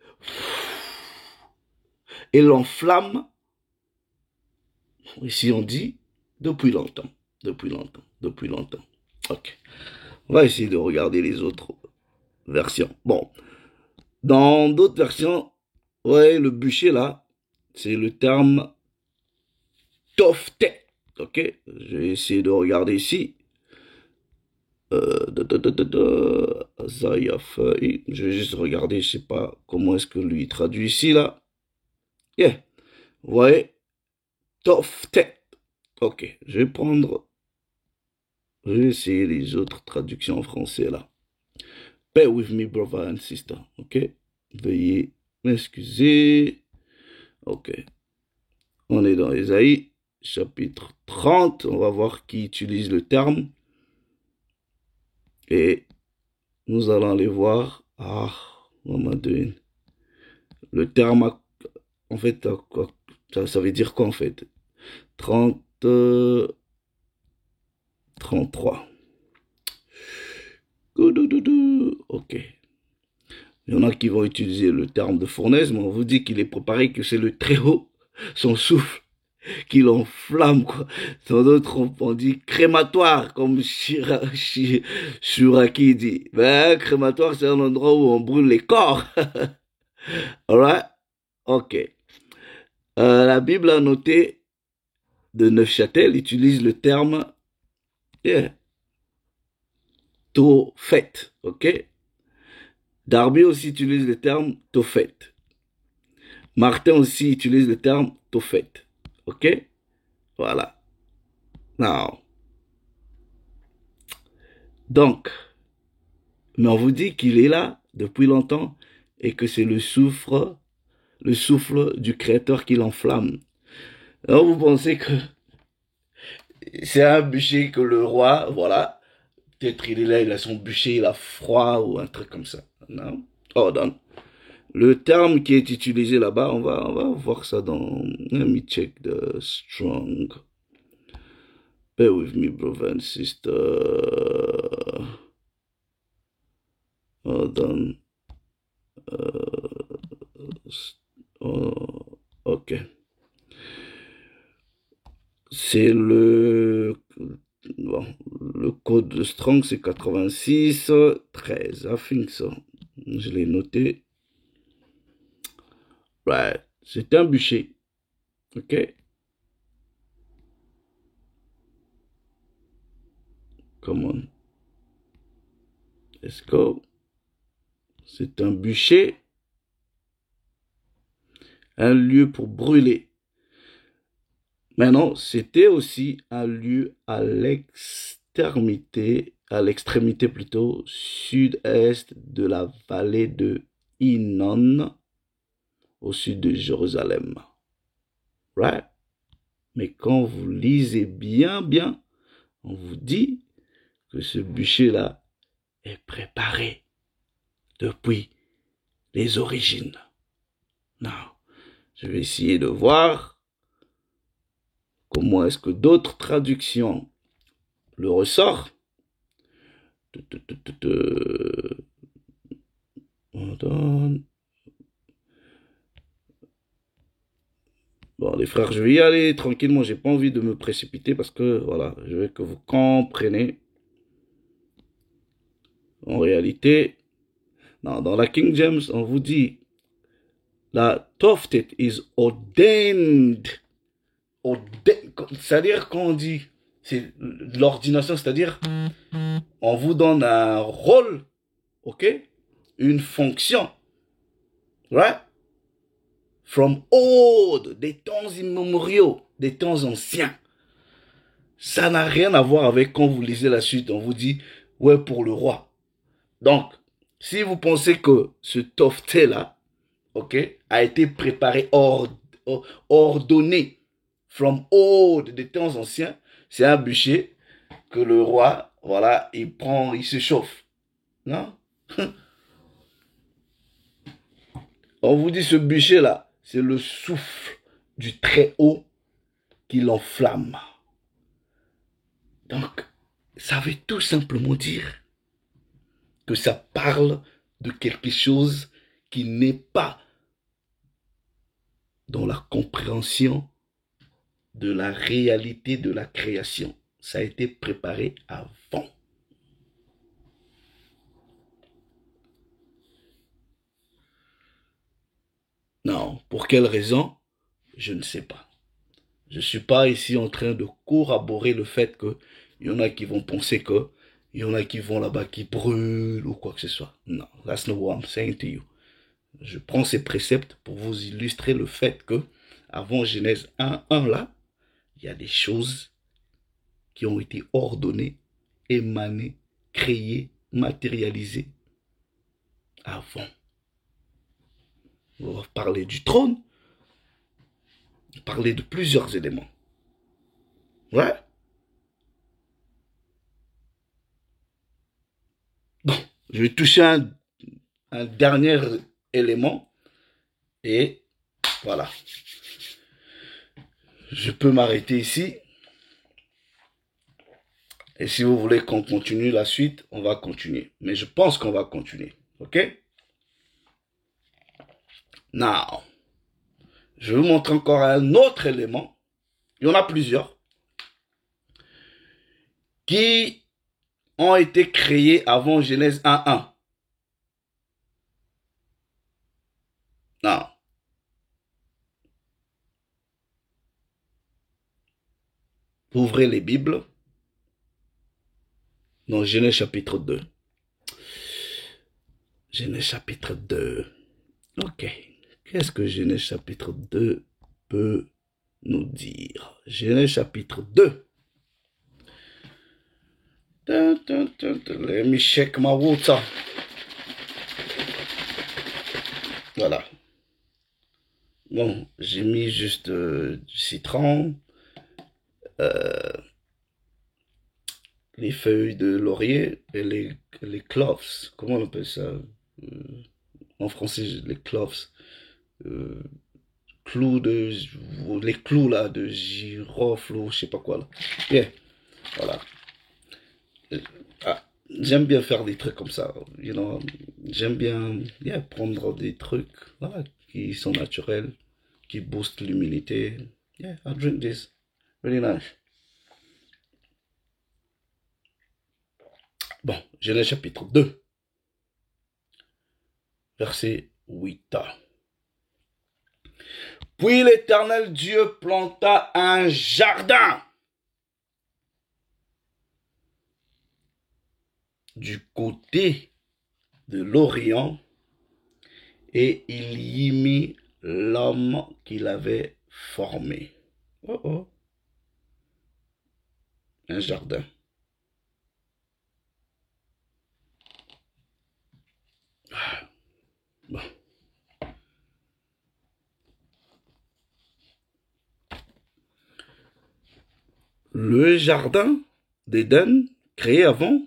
et l'enflamme. Ici on dit depuis longtemps, depuis longtemps, depuis longtemps. Ok. On va essayer de regarder les autres versions. Bon, dans d'autres versions, ouais, le bûcher là, c'est le terme toftet. Ok, je vais essayer de regarder ici. Je vais juste regarder, je sais pas comment est-ce que lui traduit ici là. Yeah, vous voyez, toftet. Ok, je vais prendre, je vais essayer les autres traductions en français là. Bear with me, brother and sister. Ok, veuillez m'excuser. Ok. On est dans Ésaïe, chapitre 30. On va voir qui utilise le terme. Et nous allons aller voir. Ah, le terme, en fait, ça veut dire quoi en fait? 30, 33. Ok. Il y en a qui vont utiliser le terme de fournaise, mais on vous dit qu'il est préparé, que c'est le Très-Haut, son souffle, qui l'enflamme, quoi. Dans d'autres, on dit crématoire, comme Shuraki dit. Ben, crématoire, c'est un endroit où on brûle les corps. Alright? Ok. La Bible a noté de Neufchâtel utilise le terme Tophet, ok? Darby aussi utilise le terme Tophet. Martin aussi utilise le terme Tophet, ok? Voilà. Now. Donc, mais on vous dit qu'il est là depuis longtemps et que c'est le souffle du Créateur qui l'enflamme. Alors vous pensez que c'est un bûcher que le roi, voilà, peut-être il est là, il a son bûcher, il a froid ou un truc comme ça. Non. Oh, non. Le terme qui est utilisé là-bas, on va voir ça dans... Let me check the strong. Bear with me, brother and sister. Hold on. Ok. C'est bon, le code de strong, c'est 86 13. I think so. Je l'ai noté. Right. C'est un bûcher. Ok. Come on. Let's go. C'est un bûcher. Un lieu pour brûler. Mais non, c'était aussi un lieu à l'extrémité plutôt, sud-est de la vallée de Hinnom, au sud de Jérusalem. Right? Mais quand vous lisez bien, on vous dit que ce bûcher-là est préparé depuis les origines. Non, je vais essayer de voir comment est-ce que d'autres traductions le ressortent. Bon, les frères, je vais y aller tranquillement. J'ai pas envie de me précipiter parce que, voilà, je veux que vous compreniez. En réalité, non, dans la King James, on vous dit la toftet is ordained. C'est-à-dire quand on dit c'est l'ordination, c'est-à-dire on vous donne un rôle, ok, une fonction, right? From old, des temps immémoriaux, des temps anciens. Ça n'a rien à voir avec quand vous lisez la suite, on vous dit ouais pour le roi. Donc, si vous pensez que ce tofté là, ok, a été préparé, ordonné from old, des temps anciens, c'est un bûcher que le roi, voilà, il prend, il se chauffe. Non? On vous dit ce bûcher là, c'est le souffle du Très-Haut qui l'enflamme. Donc, ça veut tout simplement dire que ça parle de quelque chose qui n'est pas dans la compréhension de la réalité de la création. Ça a été préparé avant. Non, pour quelle raison? Je ne sais pas. Je ne suis pas ici en train de corroborer le fait qu'il y en a qui vont penser que il y en a qui vont là-bas qui brûlent ou quoi que ce soit. Non, that's not what I'm saying to you. Je prends ces préceptes pour vous illustrer le fait que avant Genèse 1 là, il y a des choses qui ont été ordonnées, émanées, créées, matérialisées avant. On va parler du trône. parler de plusieurs éléments. Ouais. Bon, je vais toucher un dernier élément et voilà. Je peux m'arrêter ici. Et si vous voulez qu'on continue la suite, on va continuer. Mais je pense qu'on va continuer. OK? Now, je vais vous montrer encore un autre élément. Il y en a plusieurs. Qui ont été créés avant Genèse 1.1. Non. Ouvrez les Bibles dans Genèse chapitre 2. Genèse chapitre 2. Ok. Qu'est-ce que Genèse chapitre 2 peut nous dire? Genèse chapitre 2. Les Michek Mawota. Voilà. Bon, j'ai mis juste du citron, les feuilles de laurier et les cloves. Comment on appelle ça? En français, les cloves. Clous de... Les clous là, de girofle ou je sais pas quoi là. Yeah. Voilà. Ah, j'aime bien faire des trucs comme ça. You know, j'aime bien prendre des trucs voilà, qui sont naturels, qui boostent l'immunité. Yeah, I drink this. Really nice. Bon, Genèse chapitre 2, verset 8. Puis l'Éternel Dieu planta un jardin du côté de l'Orient et il y mit l'homme qu'il avait formé. Oh oh. Un jardin. Bon. Le jardin d'Éden créé avant.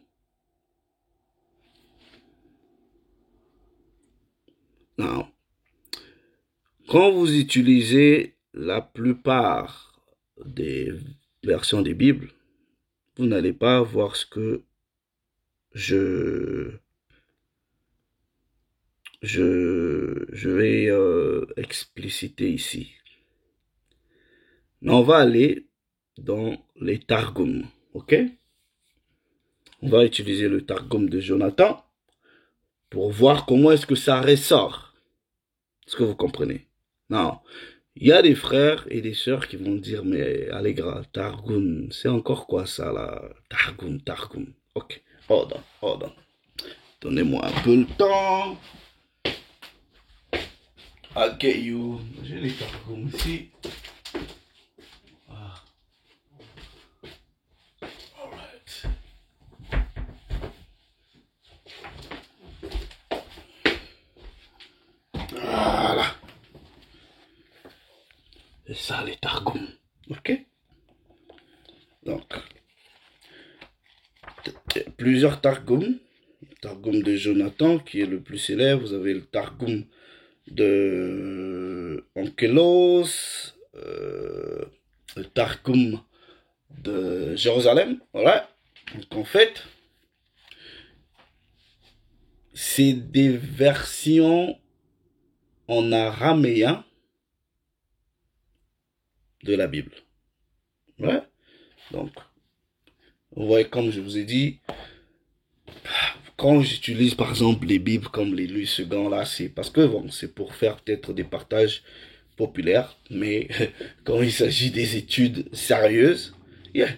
Non. Quand vous utilisez la plupart des versions des Bibles, vous n'allez pas voir ce que je vais expliciter ici. Mais on va aller dans les Targums, ok? On va utiliser le Targum de Jonathan pour voir comment est-ce que ça ressort. Est-ce que vous comprenez? Non. Il y a des frères et des sœurs qui vont dire, mais Allegra, Targum, c'est encore quoi ça là? Targum. Ok, hold on. Donnez-moi un peu le temps. I'll get you. J'ai les Targum ici. Ah. Alright. Voilà. C'est ça les Targum. Ok? Donc, plusieurs Targum. Le Targum de Jonathan, qui est le plus célèbre. Vous avez le Targum de Onkelos, le Targum de Jérusalem. Voilà. Donc, en fait, c'est des versions en araméen de la Bible. Ouais. Donc, vous voyez, comme je vous ai dit, quand j'utilise par exemple les Bibles comme les Louis II là, c'est parce que bon, c'est pour faire peut-être des partages populaires, mais quand il s'agit des études sérieuses, yeah,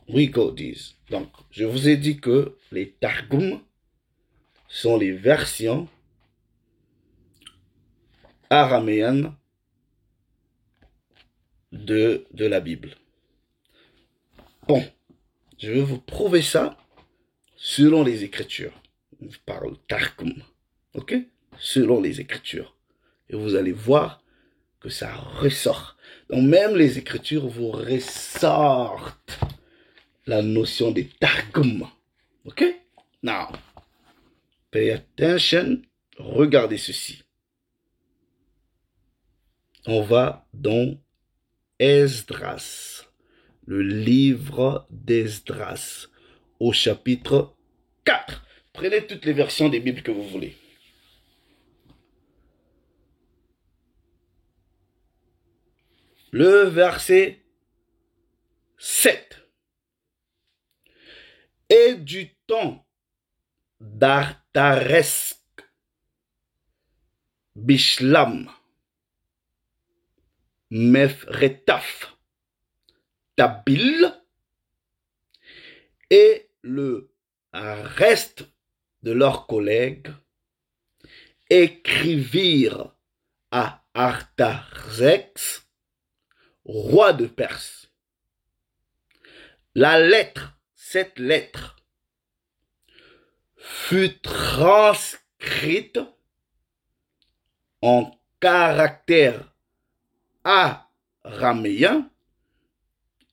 we go this. Donc, je vous ai dit que les Targums sont les versions araméennes de la Bible. Bon, je vais vous prouver ça selon les Écritures. On parle Targum, ok? Selon les Écritures. Et vous allez voir que ça ressort. Donc même les Écritures vous ressortent la notion de Targum. Ok? Now, pay attention. Regardez ceci. On va dans Esdras, le livre d'Esdras, au chapitre 4. Prenez toutes les versions des Bibles que vous voulez. Le verset 7. Et du temps d'Artaresque, Bishlam, Mefretaf, Tabil et le reste de leurs collègues écrivirent à Artaxerxès, roi de Perse. La lettre, cette lettre, fut transcrite en caractères araméens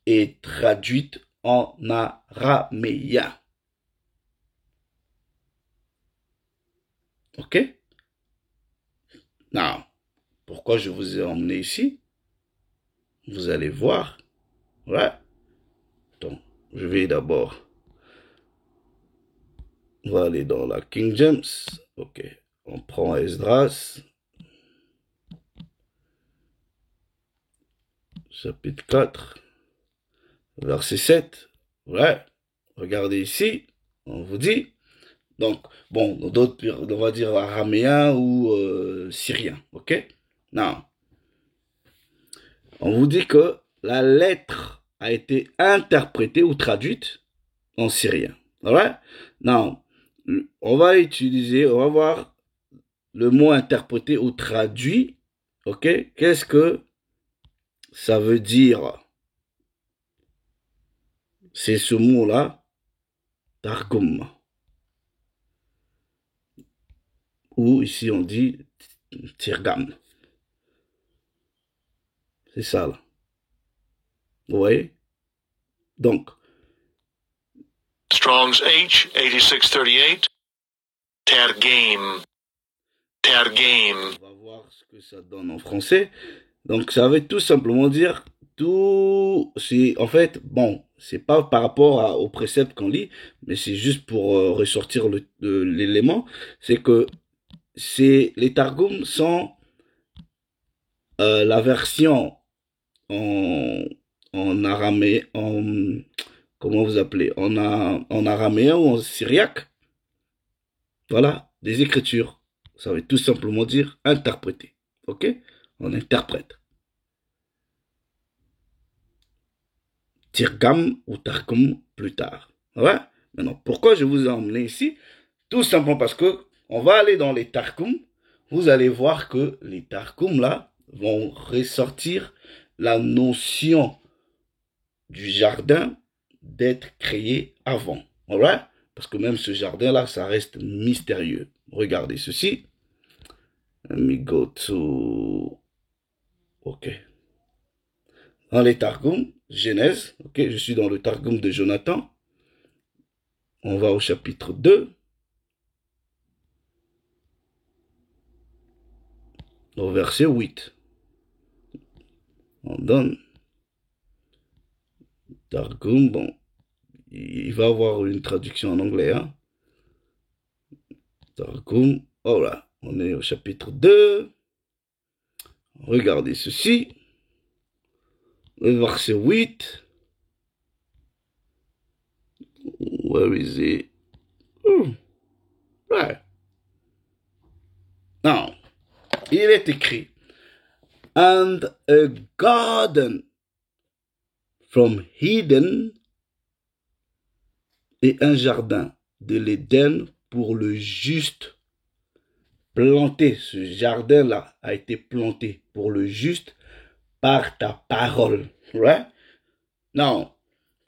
et traduite en araméen. Ok? Non. Pourquoi je vous ai emmené ici? Vous allez voir. Ouais. Donc, je vais d'abord. On va aller dans la King James. Ok. On prend Esdras. Chapitre 4. Verset 7. Ouais. Regardez ici. On vous dit. Donc, bon, d'autres, on va dire araméen ou syrien. Ok? Non. On vous dit que la lettre a été interprétée ou traduite en syrien. Alright? Non. On va voir le mot interprété ou traduit. Ok? Qu'est-ce que ça veut dire? C'est ce mot-là, Targum. Ou ici on dit Tirgam. C'est ça là. Vous voyez? Donc. Strong's H, 8638. Tergame. Tergame. On va voir ce que ça donne en français. Donc ça veut tout simplement dire tout. C'est en fait, bon, c'est pas par rapport au précepte qu'on lit, mais c'est juste pour ressortir l'élément. C'est que les Targums sont la version en araméen, comment vous appelez, en araméen ou en syriaque. Voilà, des écritures. Ça veut tout simplement dire interpréter. Ok? On interprète. Tirgam ou Targum plus tard. Ouais? Maintenant, pourquoi je vous ai emmené ici? Tout simplement parce que on va aller dans les Targum. Vous allez voir que les Targum là vont ressortir la notion du jardin d'être créé avant. Alright? Parce que même ce jardin là, ça reste mystérieux. Regardez ceci. Let me go to. Ok. Dans les Targum, Genèse. Ok, je suis dans le Targum de Jonathan. On va au chapitre 2. Au verset 8. On donne. Targum, bon. Il va avoir une traduction en anglais. Hein? Targum. Oh là. On est au chapitre 2. Regardez ceci. Le verset 8. Where is it? Right. Now, il est écrit, and a garden from Eden, et un jardin de l'Éden pour le juste planté. Ce jardin-là a été planté pour le juste par ta parole. Right? Non,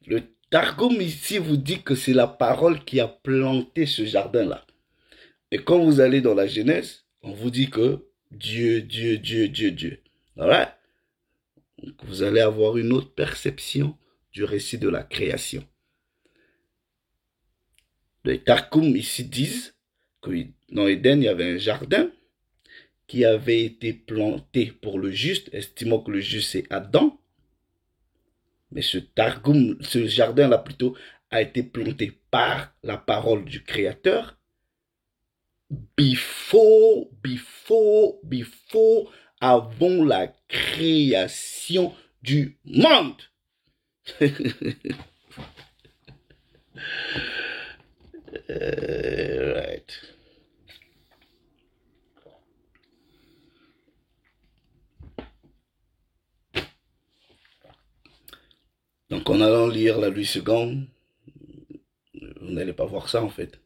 le Targum ici vous dit que c'est la parole qui a planté ce jardin-là. Et quand vous allez dans la Genèse, on vous dit que Dieu. Alright? Donc, vous allez avoir une autre perception du récit de la création. Les Targum ici disent que dans Éden, il y avait un jardin qui avait été planté pour le juste, estimant que le juste c'est Adam. Mais ce jardin-là plutôt, a été planté par la parole du Créateur. Avant la création du monde. Right. Donc en allant lire la Louis II, vous n'allez pas voir ça en fait.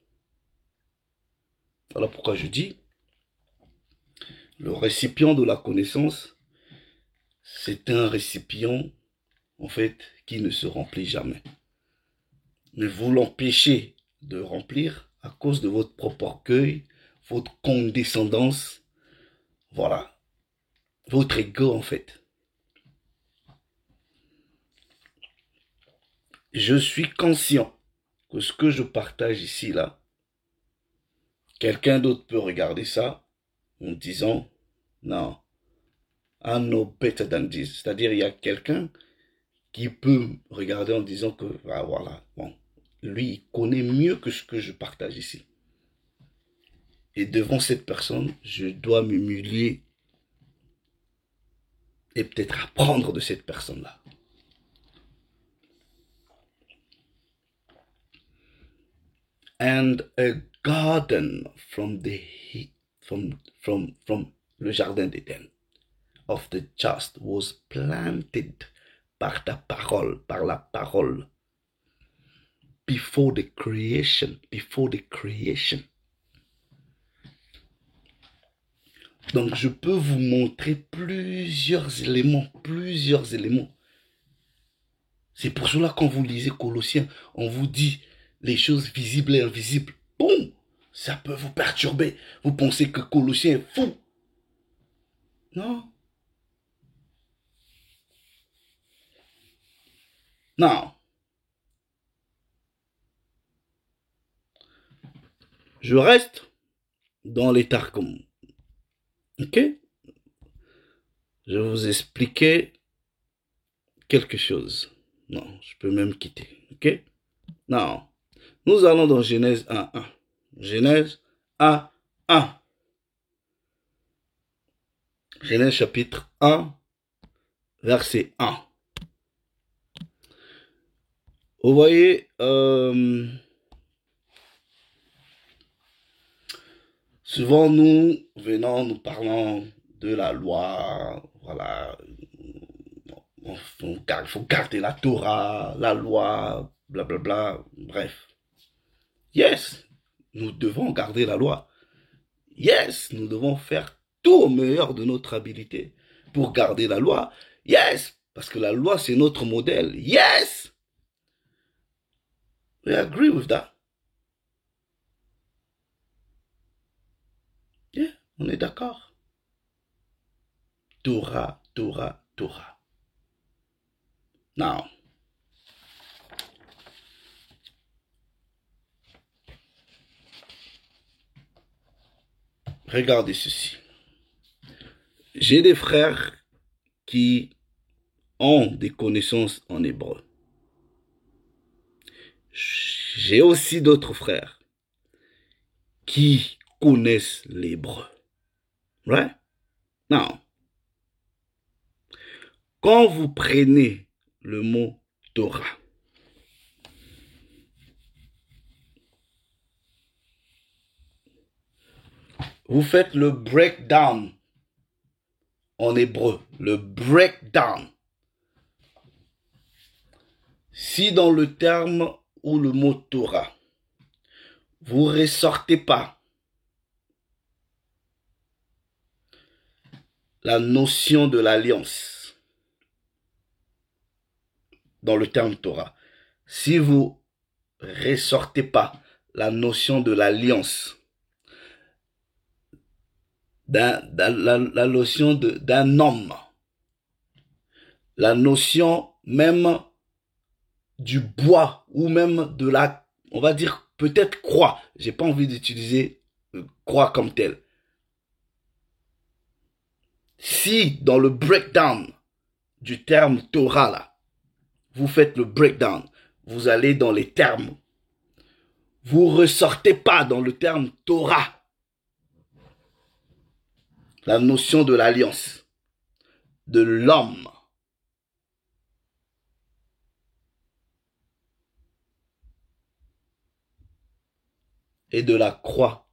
Voilà pourquoi je dis, le récipient de la connaissance, c'est un récipient en fait qui ne se remplit jamais. Mais vous l'empêchez de remplir à cause de votre propre orgueil, votre condescendance, voilà, votre ego en fait. Je suis conscient que ce que je partage ici, là, quelqu'un d'autre peut regarder ça en disant, non, I know better than this. C'est-à-dire, il y a quelqu'un qui peut regarder en disant que, ah, voilà, bon, lui, il connaît mieux que ce que je partage ici. Et devant cette personne, je dois m'humilier et peut-être apprendre de cette personne-là. And a garden from le jardin d'Éden of the just was planted par ta parole, par la parole. Before the creation. Donc je peux vous montrer plusieurs éléments. C'est pour cela quand vous lisez Colossiens, on vous dit les choses visibles et invisibles. Boum! Ça peut vous perturber. Vous pensez que Colossiens est fou. Non. Non. Je reste dans les Targum. Ok? Je vais vous expliquer quelque chose. Non, je peux même quitter. Ok? Non. Nous allons dans Genèse 1.1. Genèse 1.1. Genèse chapitre 1, verset 1. Vous voyez, souvent nous parlons de la loi, voilà, il faut garder la Torah, la loi, blablabla, bref. Yes, nous devons garder la loi. Yes, nous devons faire tout au meilleur de notre habilité pour garder la loi. Yes, parce que la loi c'est notre modèle. Yes, we agree with that. Yeah, on est d'accord. Torah. Now, regardez ceci. J'ai des frères qui ont des connaissances en hébreu. J'ai aussi d'autres frères qui connaissent l'hébreu. Right? Now, quand vous prenez le mot Torah, vous faites le breakdown en hébreu, le breakdown. Si dans le terme ou le mot Torah, vous ne ressortez pas la notion de l'alliance dans le terme Torah, si vous ne ressortez pas la notion de l'alliance, la notion d'un homme la notion même du bois ou même de la, on va dire peut-être croix. J'ai pas envie d'utiliser croix comme telle. Si dans le breakdown du terme Torah là, vous faites le breakdown, vous allez dans les termes. Vous ressortez pas dans le terme Torah la notion de l'alliance, de l'homme. Et de la croix.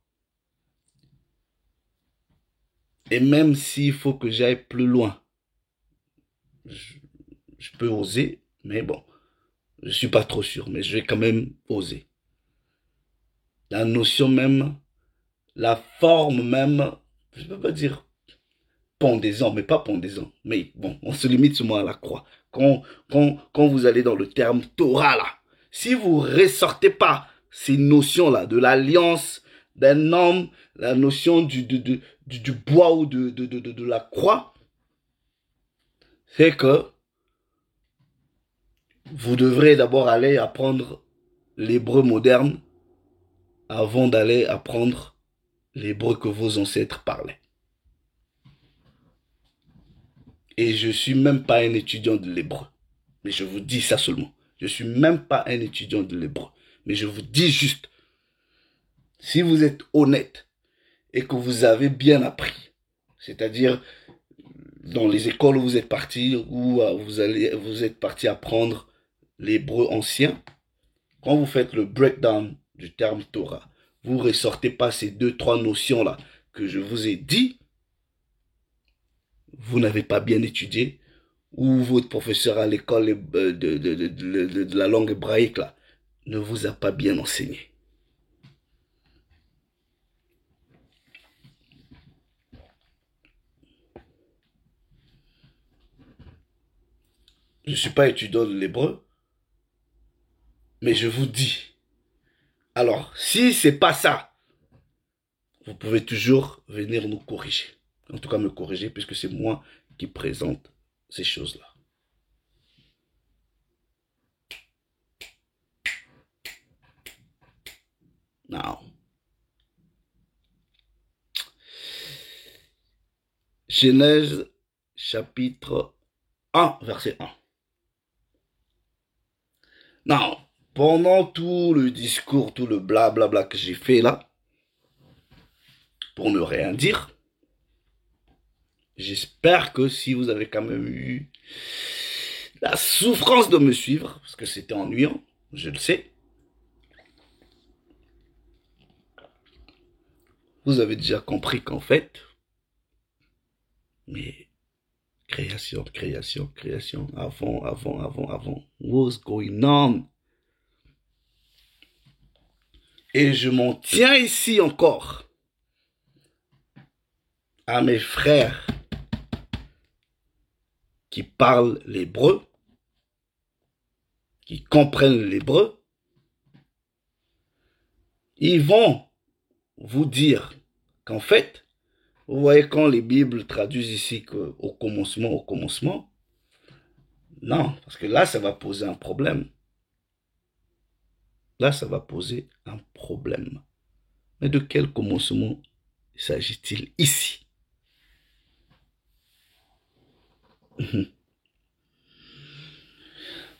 Et même s'il faut que j'aille plus loin, je peux oser, mais bon, je suis pas trop sûr, mais je vais quand même oser. La notion même, la forme même, je peux pas dire pendaison, mais pas pendaison. Mais bon, on se limite seulement à la croix. Quand vous allez dans le terme Torah là, si vous ressortez pas ces notions-là de l'alliance d'un homme, la notion du bois ou de la croix, c'est que vous devrez d'abord aller apprendre l'hébreu moderne avant d'aller apprendre l'hébreu que vos ancêtres parlaient. Et je suis même pas un étudiant de l'hébreu. Mais je vous dis ça seulement. Je suis même pas un étudiant de l'hébreu. Mais je vous dis juste, si vous êtes honnête et que vous avez bien appris, c'est-à-dire dans les écoles où vous êtes parti, où vous êtes parti apprendre l'hébreu ancien, quand vous faites le breakdown du terme Torah, vous ne ressortez pas ces 2-3 notions-là que je vous ai dit, vous n'avez pas bien étudié, ou votre professeur à l'école de la langue hébraïque là, ne vous a pas bien enseigné. Je ne suis pas étudiant de l'hébreu, mais je vous dis. Alors, si c'est pas ça, vous pouvez toujours venir nous corriger. En tout cas, me corriger, puisque c'est moi qui présente ces choses-là. Now. Genèse, chapitre 1, verset 1. Non, pendant tout le discours, tout le blablabla que j'ai fait là, pour ne rien dire, j'espère que si vous avez quand même eu la souffrance de me suivre, parce que c'était ennuyant, je le sais, vous avez déjà compris qu'en fait, mais création, avant, what's going on? Et je m'en tiens ici encore à mes frères qui parlent l'hébreu, qui comprennent l'hébreu. Ils vont vous dire qu'en fait, vous voyez quand les Bibles traduisent ici qu'au commencement, non, parce que là, ça va poser un problème. Là, ça va poser un problème. Mais de quel commencement s'agit-il ici?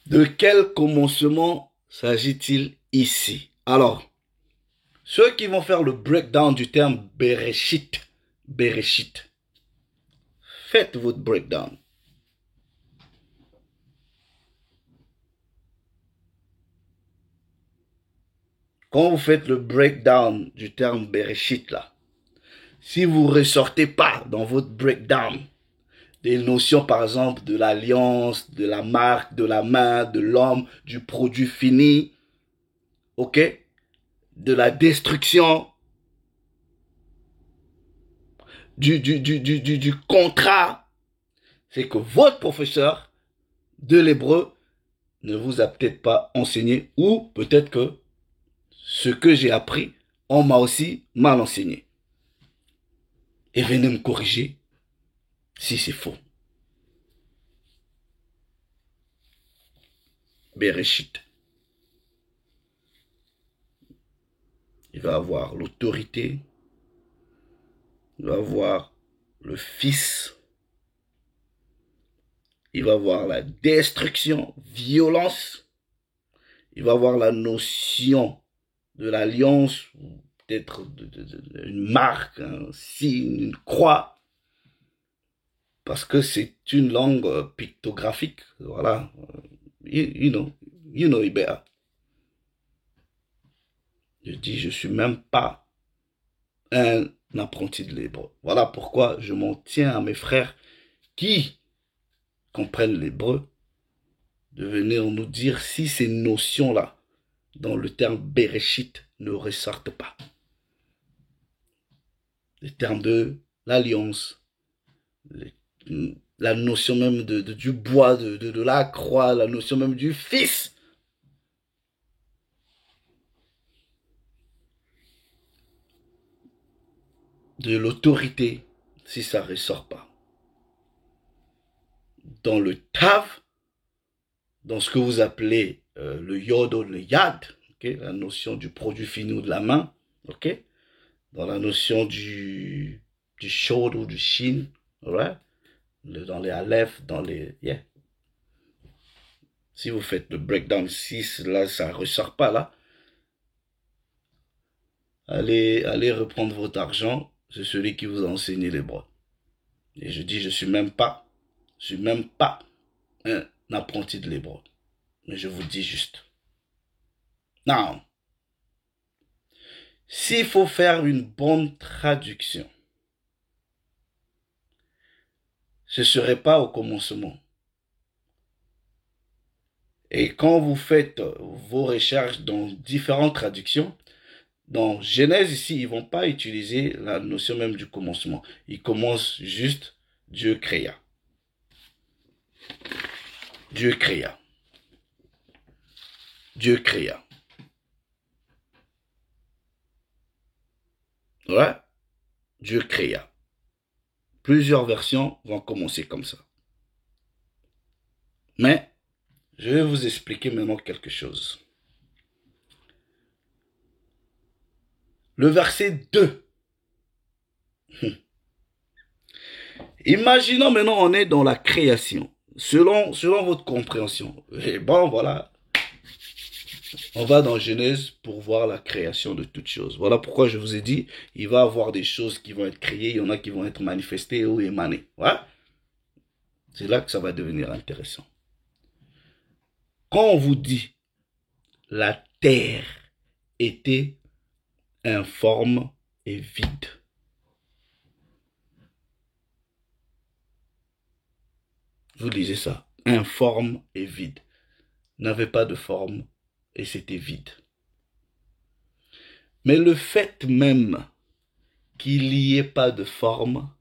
De quel commencement s'agit-il ici? Alors, ceux qui vont faire le breakdown du terme Bereshit, faites votre breakdown. Quand vous faites le breakdown du terme Bereshit là, si vous ne ressortez pas dans votre breakdown des notions par exemple de l'alliance, de la marque, de la main, de l'homme, du produit fini, ok, de la destruction, du contrat, c'est que votre professeur de l'hébreu ne vous a peut-être pas enseigné, ou peut-être que ce que j'ai appris, on m'a aussi mal enseigné. Et venez me corriger si c'est faux. Bereshit. Il va avoir l'autorité, il va avoir le Fils, il va avoir la destruction, violence, il va avoir la notion de l'alliance, peut-être une marque, un signe, une croix, parce que c'est une langue pictographique, voilà, you know it better. Je dis, je suis même pas un apprenti de l'hébreu. Voilà pourquoi je m'en tiens à mes frères qui comprennent l'hébreu de venir nous dire si ces notions-là, dans le terme Bereshit, ne ressortent pas. Le terme de l'alliance, la notion même du bois, de la croix, la notion même du Fils. De l'autorité, si ça ne ressort pas. Dans le tav, dans ce que vous appelez le yod ou le yad, okay, la notion du produit fini ou de la main, okay, dans la notion du shod ou du shin, right, dans les aleph, dans les... Yeah. Si vous faites le breakdown 6, là, ça ne ressort pas, là. Allez reprendre votre argent, c'est celui qui vous a enseigné l'hébreu. Et je dis, je suis même pas un apprenti de l'hébreu. Mais je vous dis juste. Non. S'il faut faire une bonne traduction, ce ne serait pas au commencement. Et quand vous faites vos recherches dans différentes traductions, dans Genèse ici, ils ne vont pas utiliser la notion même du commencement. Ils commencent juste Dieu créa. Dieu créa. Dieu créa. Ouais, Dieu créa. Plusieurs versions vont commencer comme ça. Mais, je vais vous expliquer maintenant quelque chose. Le verset 2. Imaginons maintenant on est dans la création. Selon votre compréhension. Et bon, voilà. On va dans Genèse pour voir la création de toutes choses. Voilà pourquoi je vous ai dit, il va y avoir des choses qui vont être créées, il y en a qui vont être manifestées ou émanées. Ouais? C'est là que ça va devenir intéressant. Quand on vous dit la terre était informe et vide, vous lisez ça, informe et vide, n'avait pas de forme et c'était vide. Mais le fait même qu'il n'y ait pas de forme,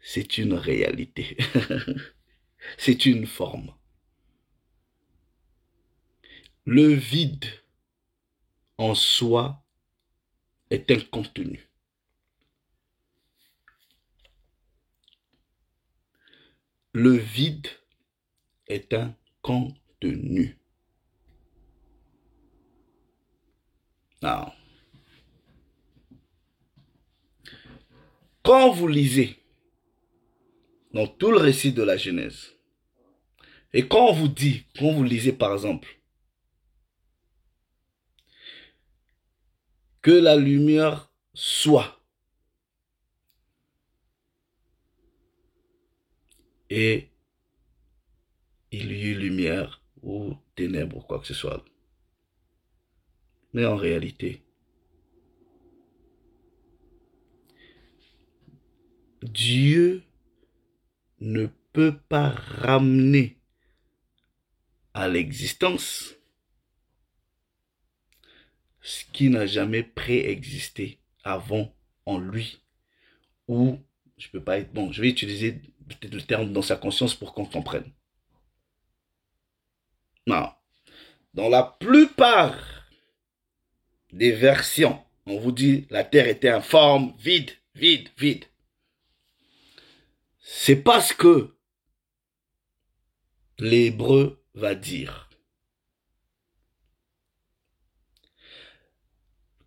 c'est une réalité. C'est une forme. Le vide en soi est un contenu. Le vide est un contenu. Non. Quand vous lisez dans tout le récit de la Genèse, et quand on vous dit, quand vous lisez par exemple, que la lumière soit, et il y eut lumière ou ténèbres ou quoi que ce soit. Mais en réalité, Dieu ne peut pas ramener à l'existence ce qui n'a jamais préexisté avant en lui. Ou, je peux pas être bon, je vais utiliser peut-être le terme dans sa conscience pour qu'on comprenne. Non. Dans la plupart des versions, on vous dit la terre était informe, vide, vide, vide. C'est parce que l'hébreu va dire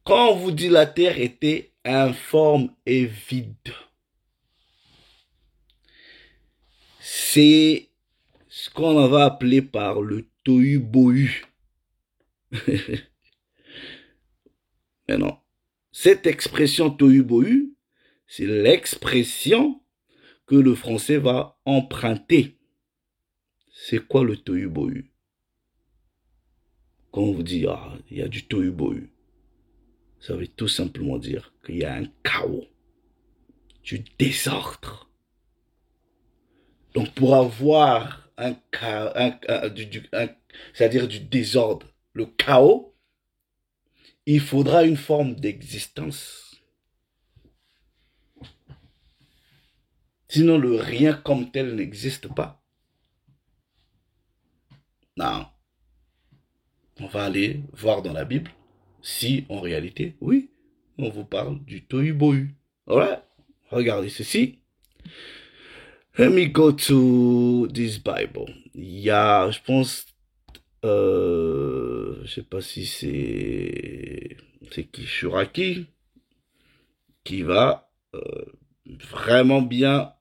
Quand on vous dit la terre était informe et vide, c'est ce qu'on va appeler par le tohu-bohu. Mais non. Cette expression tohu-bohu, c'est l'expression que le français va emprunter. C'est quoi le tohu-bohu? Quand on vous dit, ah, il y a du tohu-bohu, ça veut tout simplement dire qu'il y a un chaos, du désordre. Donc pour avoir un chaos, c'est-à-dire du désordre, le chaos, il faudra une forme d'existence. Sinon, le rien comme tel n'existe pas. Non. On va aller voir dans la Bible si, en réalité, oui, on vous parle du tohu-bohu. Alright? Regardez ceci. Let me go to this Bible. Il y a, je pense, je sais pas si c'est qui, Shuraki, qui va vraiment bien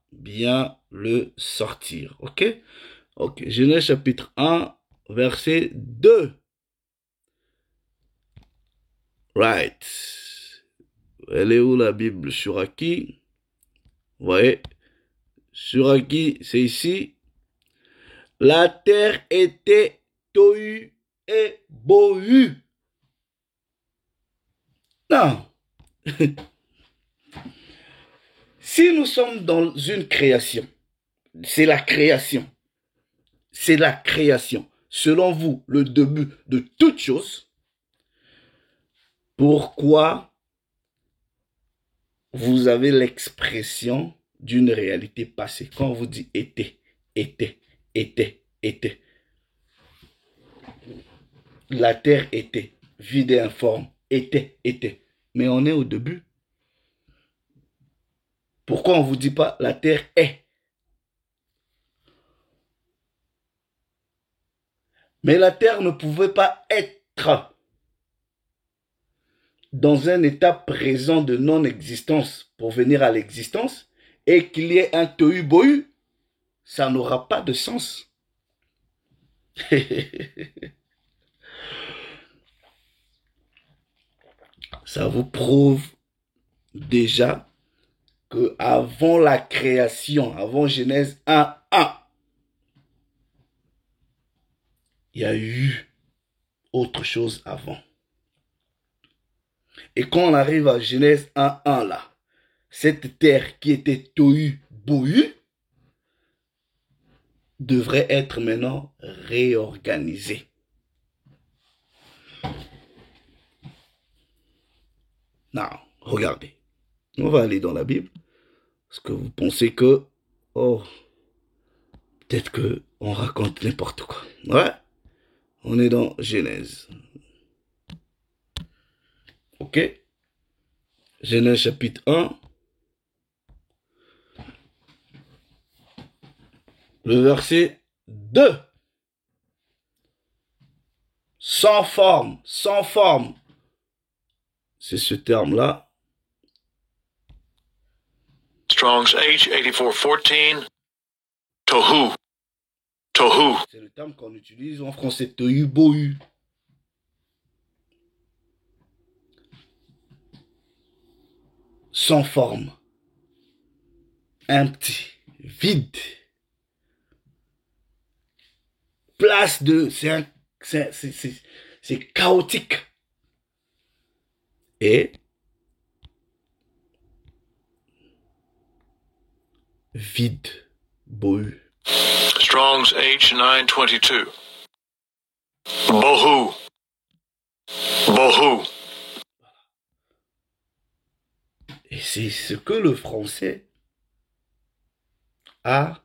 le sortir. Ok? Ok. Genèse chapitre 1, verset 2. Right. Elle est où la Bible? Shuraki? Vous voyez? Shuraki, c'est ici. La terre était tohu et bohu. Non. Si nous sommes dans une création, c'est la création. C'est la création. Selon vous, le début de toute chose, pourquoi vous avez l'expression d'une réalité passée? Quand on vous dit était, la terre était, vide et informe, était. Mais on est au début. Pourquoi on ne vous dit pas la terre est? Mais la terre ne pouvait pas être dans un état présent de non-existence pour venir à l'existence et qu'il y ait un tohu-bohu, ça n'aura pas de sens. Ça vous prouve déjà que avant la création, avant Genèse 1:1, il y a eu autre chose avant. Et quand on arrive à Genèse 1:1 là, cette terre qui était tohu-bohu devrait être maintenant réorganisée. Non, regardez. On va aller dans la Bible. Parce que vous pensez que, oh, peut-être que on raconte n'importe quoi. Ouais. On est dans Genèse. Ok. Genèse chapitre 1. Le verset 2. Sans forme, sans forme. C'est ce terme-là. Strong's H8414. Tohu. Tohu. C'est le terme qu'on utilise en français, tohu-bohu. Sans forme. Empty. Vide. Place de... C'est chaotique. Et vide. Bohu. Strong's H922. Bohu. Bohu. Et c'est ce que le français a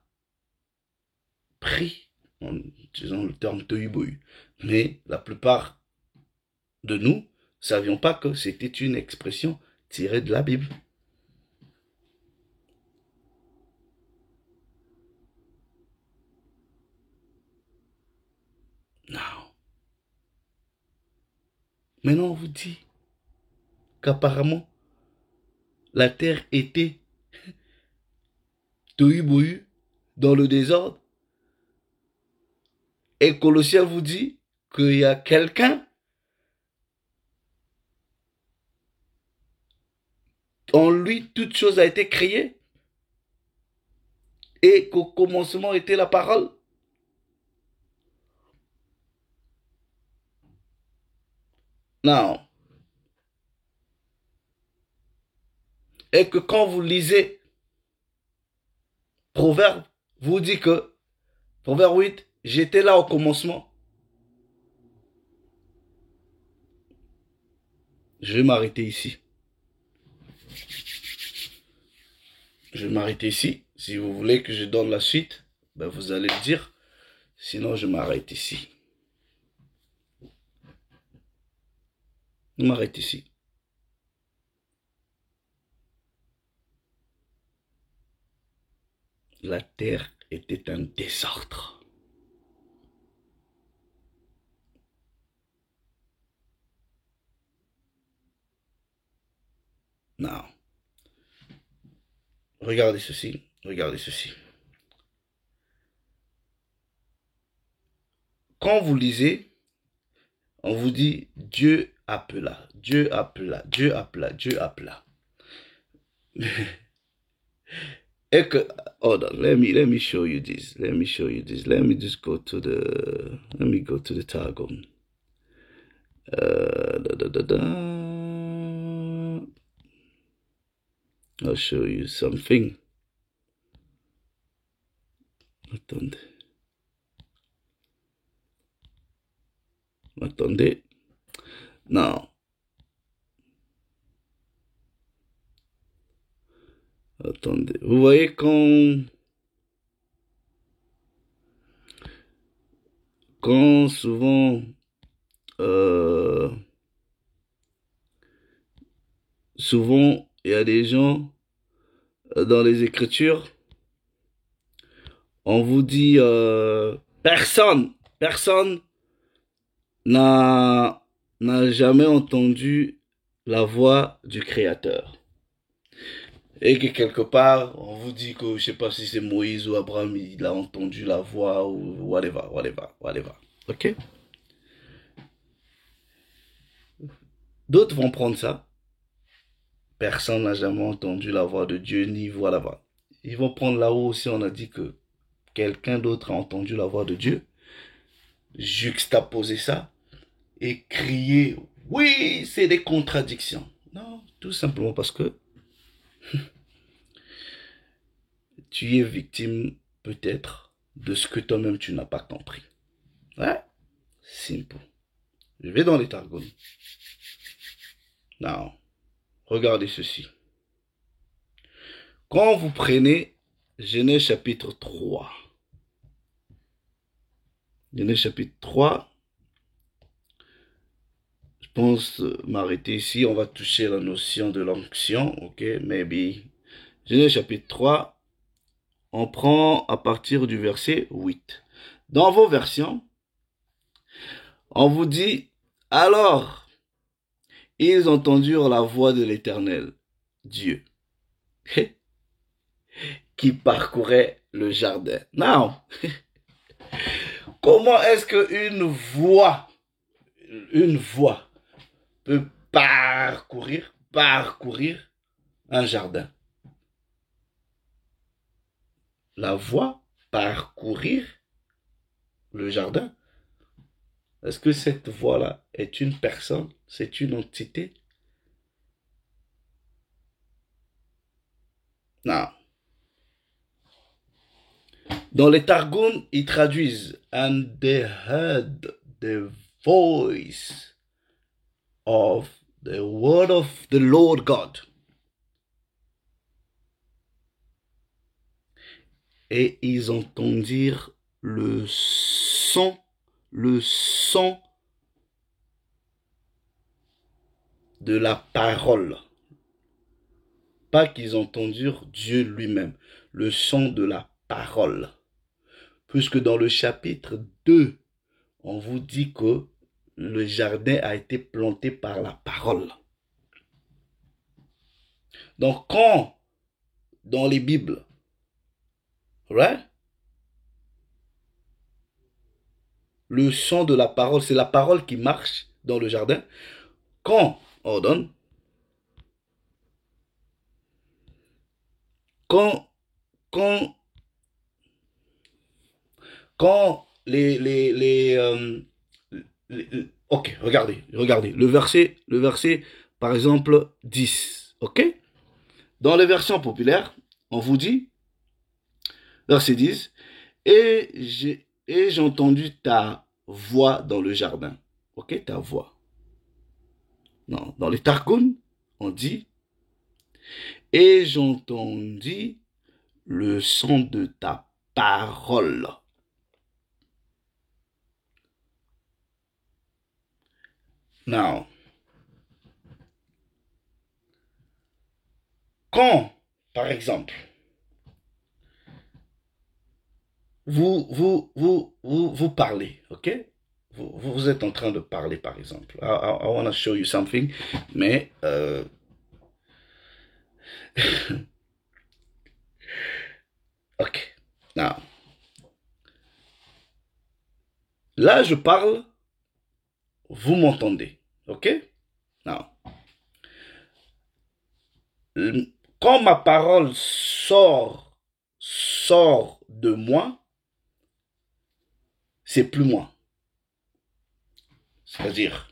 pris en utilisant le terme tohu-bohu. Mais la plupart de nous ne savions pas que c'était une expression tirée de la Bible. Non. Maintenant on vous dit qu'apparemment la terre était tohu-bohu, dans le désordre. Et Colossiens vous dit qu'il y a quelqu'un, en lui, toute chose a été créée. Et qu'au commencement était la parole. Non. Et que quand vous lisez Proverbe, vous dit que, Proverbe 8, j'étais là au commencement. Je vais m'arrêter ici. Je vais m'arrêter ici. Si vous voulez que je donne la suite, ben vous allez le dire. Sinon, je m'arrête ici. Je m'arrête ici. La terre était un désordre. Non. Regardez ceci. Regardez ceci. Quand vous lisez, on vous dit Dieu appela, Dieu appela, Dieu appela, Dieu appela. Et que, hold on, let me show you this. Let me show you this. Let me just go to the, let me go to the Targum. I'll show you something. Attendez. Attendez. Non. Attendez. Vous voyez quand souvent souvent il y a des gens dans les Écritures, on vous dit personne n'a jamais entendu la voix du Créateur. Et que quelque part, on vous dit que, je sais pas si c'est Moïse ou Abraham, il a entendu la voix ou whatever. Ok? D'autres vont prendre ça. Personne n'a jamais entendu la voix de Dieu ni voix là-bas. Ils vont prendre là-haut aussi, on a dit que quelqu'un d'autre a entendu la voix de Dieu. Juxtaposer ça et crier, oui, c'est des contradictions. Non, tout simplement parce que tu es victime peut-être de ce que toi-même tu n'as pas compris. Ouais, simple. Je vais dans les Targum. Non, regardez ceci. Quand vous prenez Genèse chapitre 3, Genèse chapitre 3, je pense m'arrêter ici, on va toucher la notion de l'onction, ok, maybe. Genèse chapitre 3, on prend à partir du verset 8. Dans vos versions, on vous dit, alors, ils entendirent la voix de l'Éternel, Dieu, qui parcourait le jardin. Non. Comment est-ce qu'une voix peut parcourir un jardin? La voix parcourir le jardin? Est-ce que cette voix-là est une personne? C'est une entité? Non. Dans les Targum, ils traduisent and they heard the voice of the word of the Lord God. Et ils entendirent le son de la parole. Pas qu'ils entendirent Dieu lui-même, le son de la parole. Puisque dans le chapitre 2, on vous dit que le jardin a été planté par la parole. Donc, quand, dans les Bibles, right? Le son de la parole, c'est la parole qui marche dans le jardin. Quand, ordonne, quand, quand, quand ok, regardez, le verset, par exemple, 10, ok? Dans les versions populaires, on vous dit, verset 10, et j'ai entendu ta voix dans le jardin. Ok, ta voix. Non, dans les Targum, on dit, et j'entendis le son de ta parole. Now, quand, par exemple, vous parlez, ok? Vous êtes en train de parler, par exemple. I want to show you something, mais ok. Now, là, je parle, vous m'entendez, ok? Now, quand ma parole sort de moi, c'est plus moi. C'est-à-dire,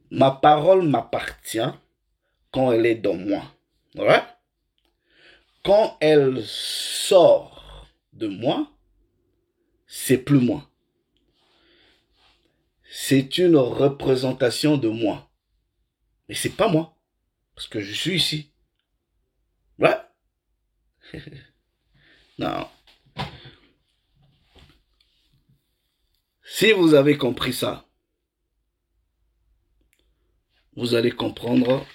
ma parole m'appartient quand elle est dans moi. Ouais? Quand elle sort de moi, c'est plus moi. C'est une représentation de moi. Mais c'est pas moi. Parce que je suis ici. Ouais? Non. Si vous avez compris ça, vous allez comprendre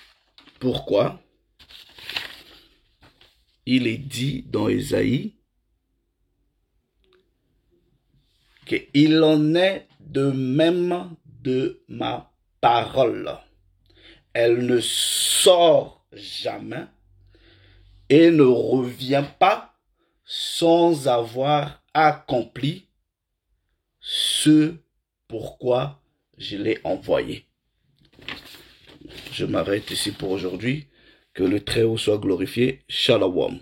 pourquoi il est dit dans Ésaïe qu'il en est de même de ma parole. Elle ne sort jamais et ne revient pas sans avoir accompli ce pourquoi je l'ai envoyé. Je m'arrête ici pour aujourd'hui. Que le Très-Haut soit glorifié. Shalom.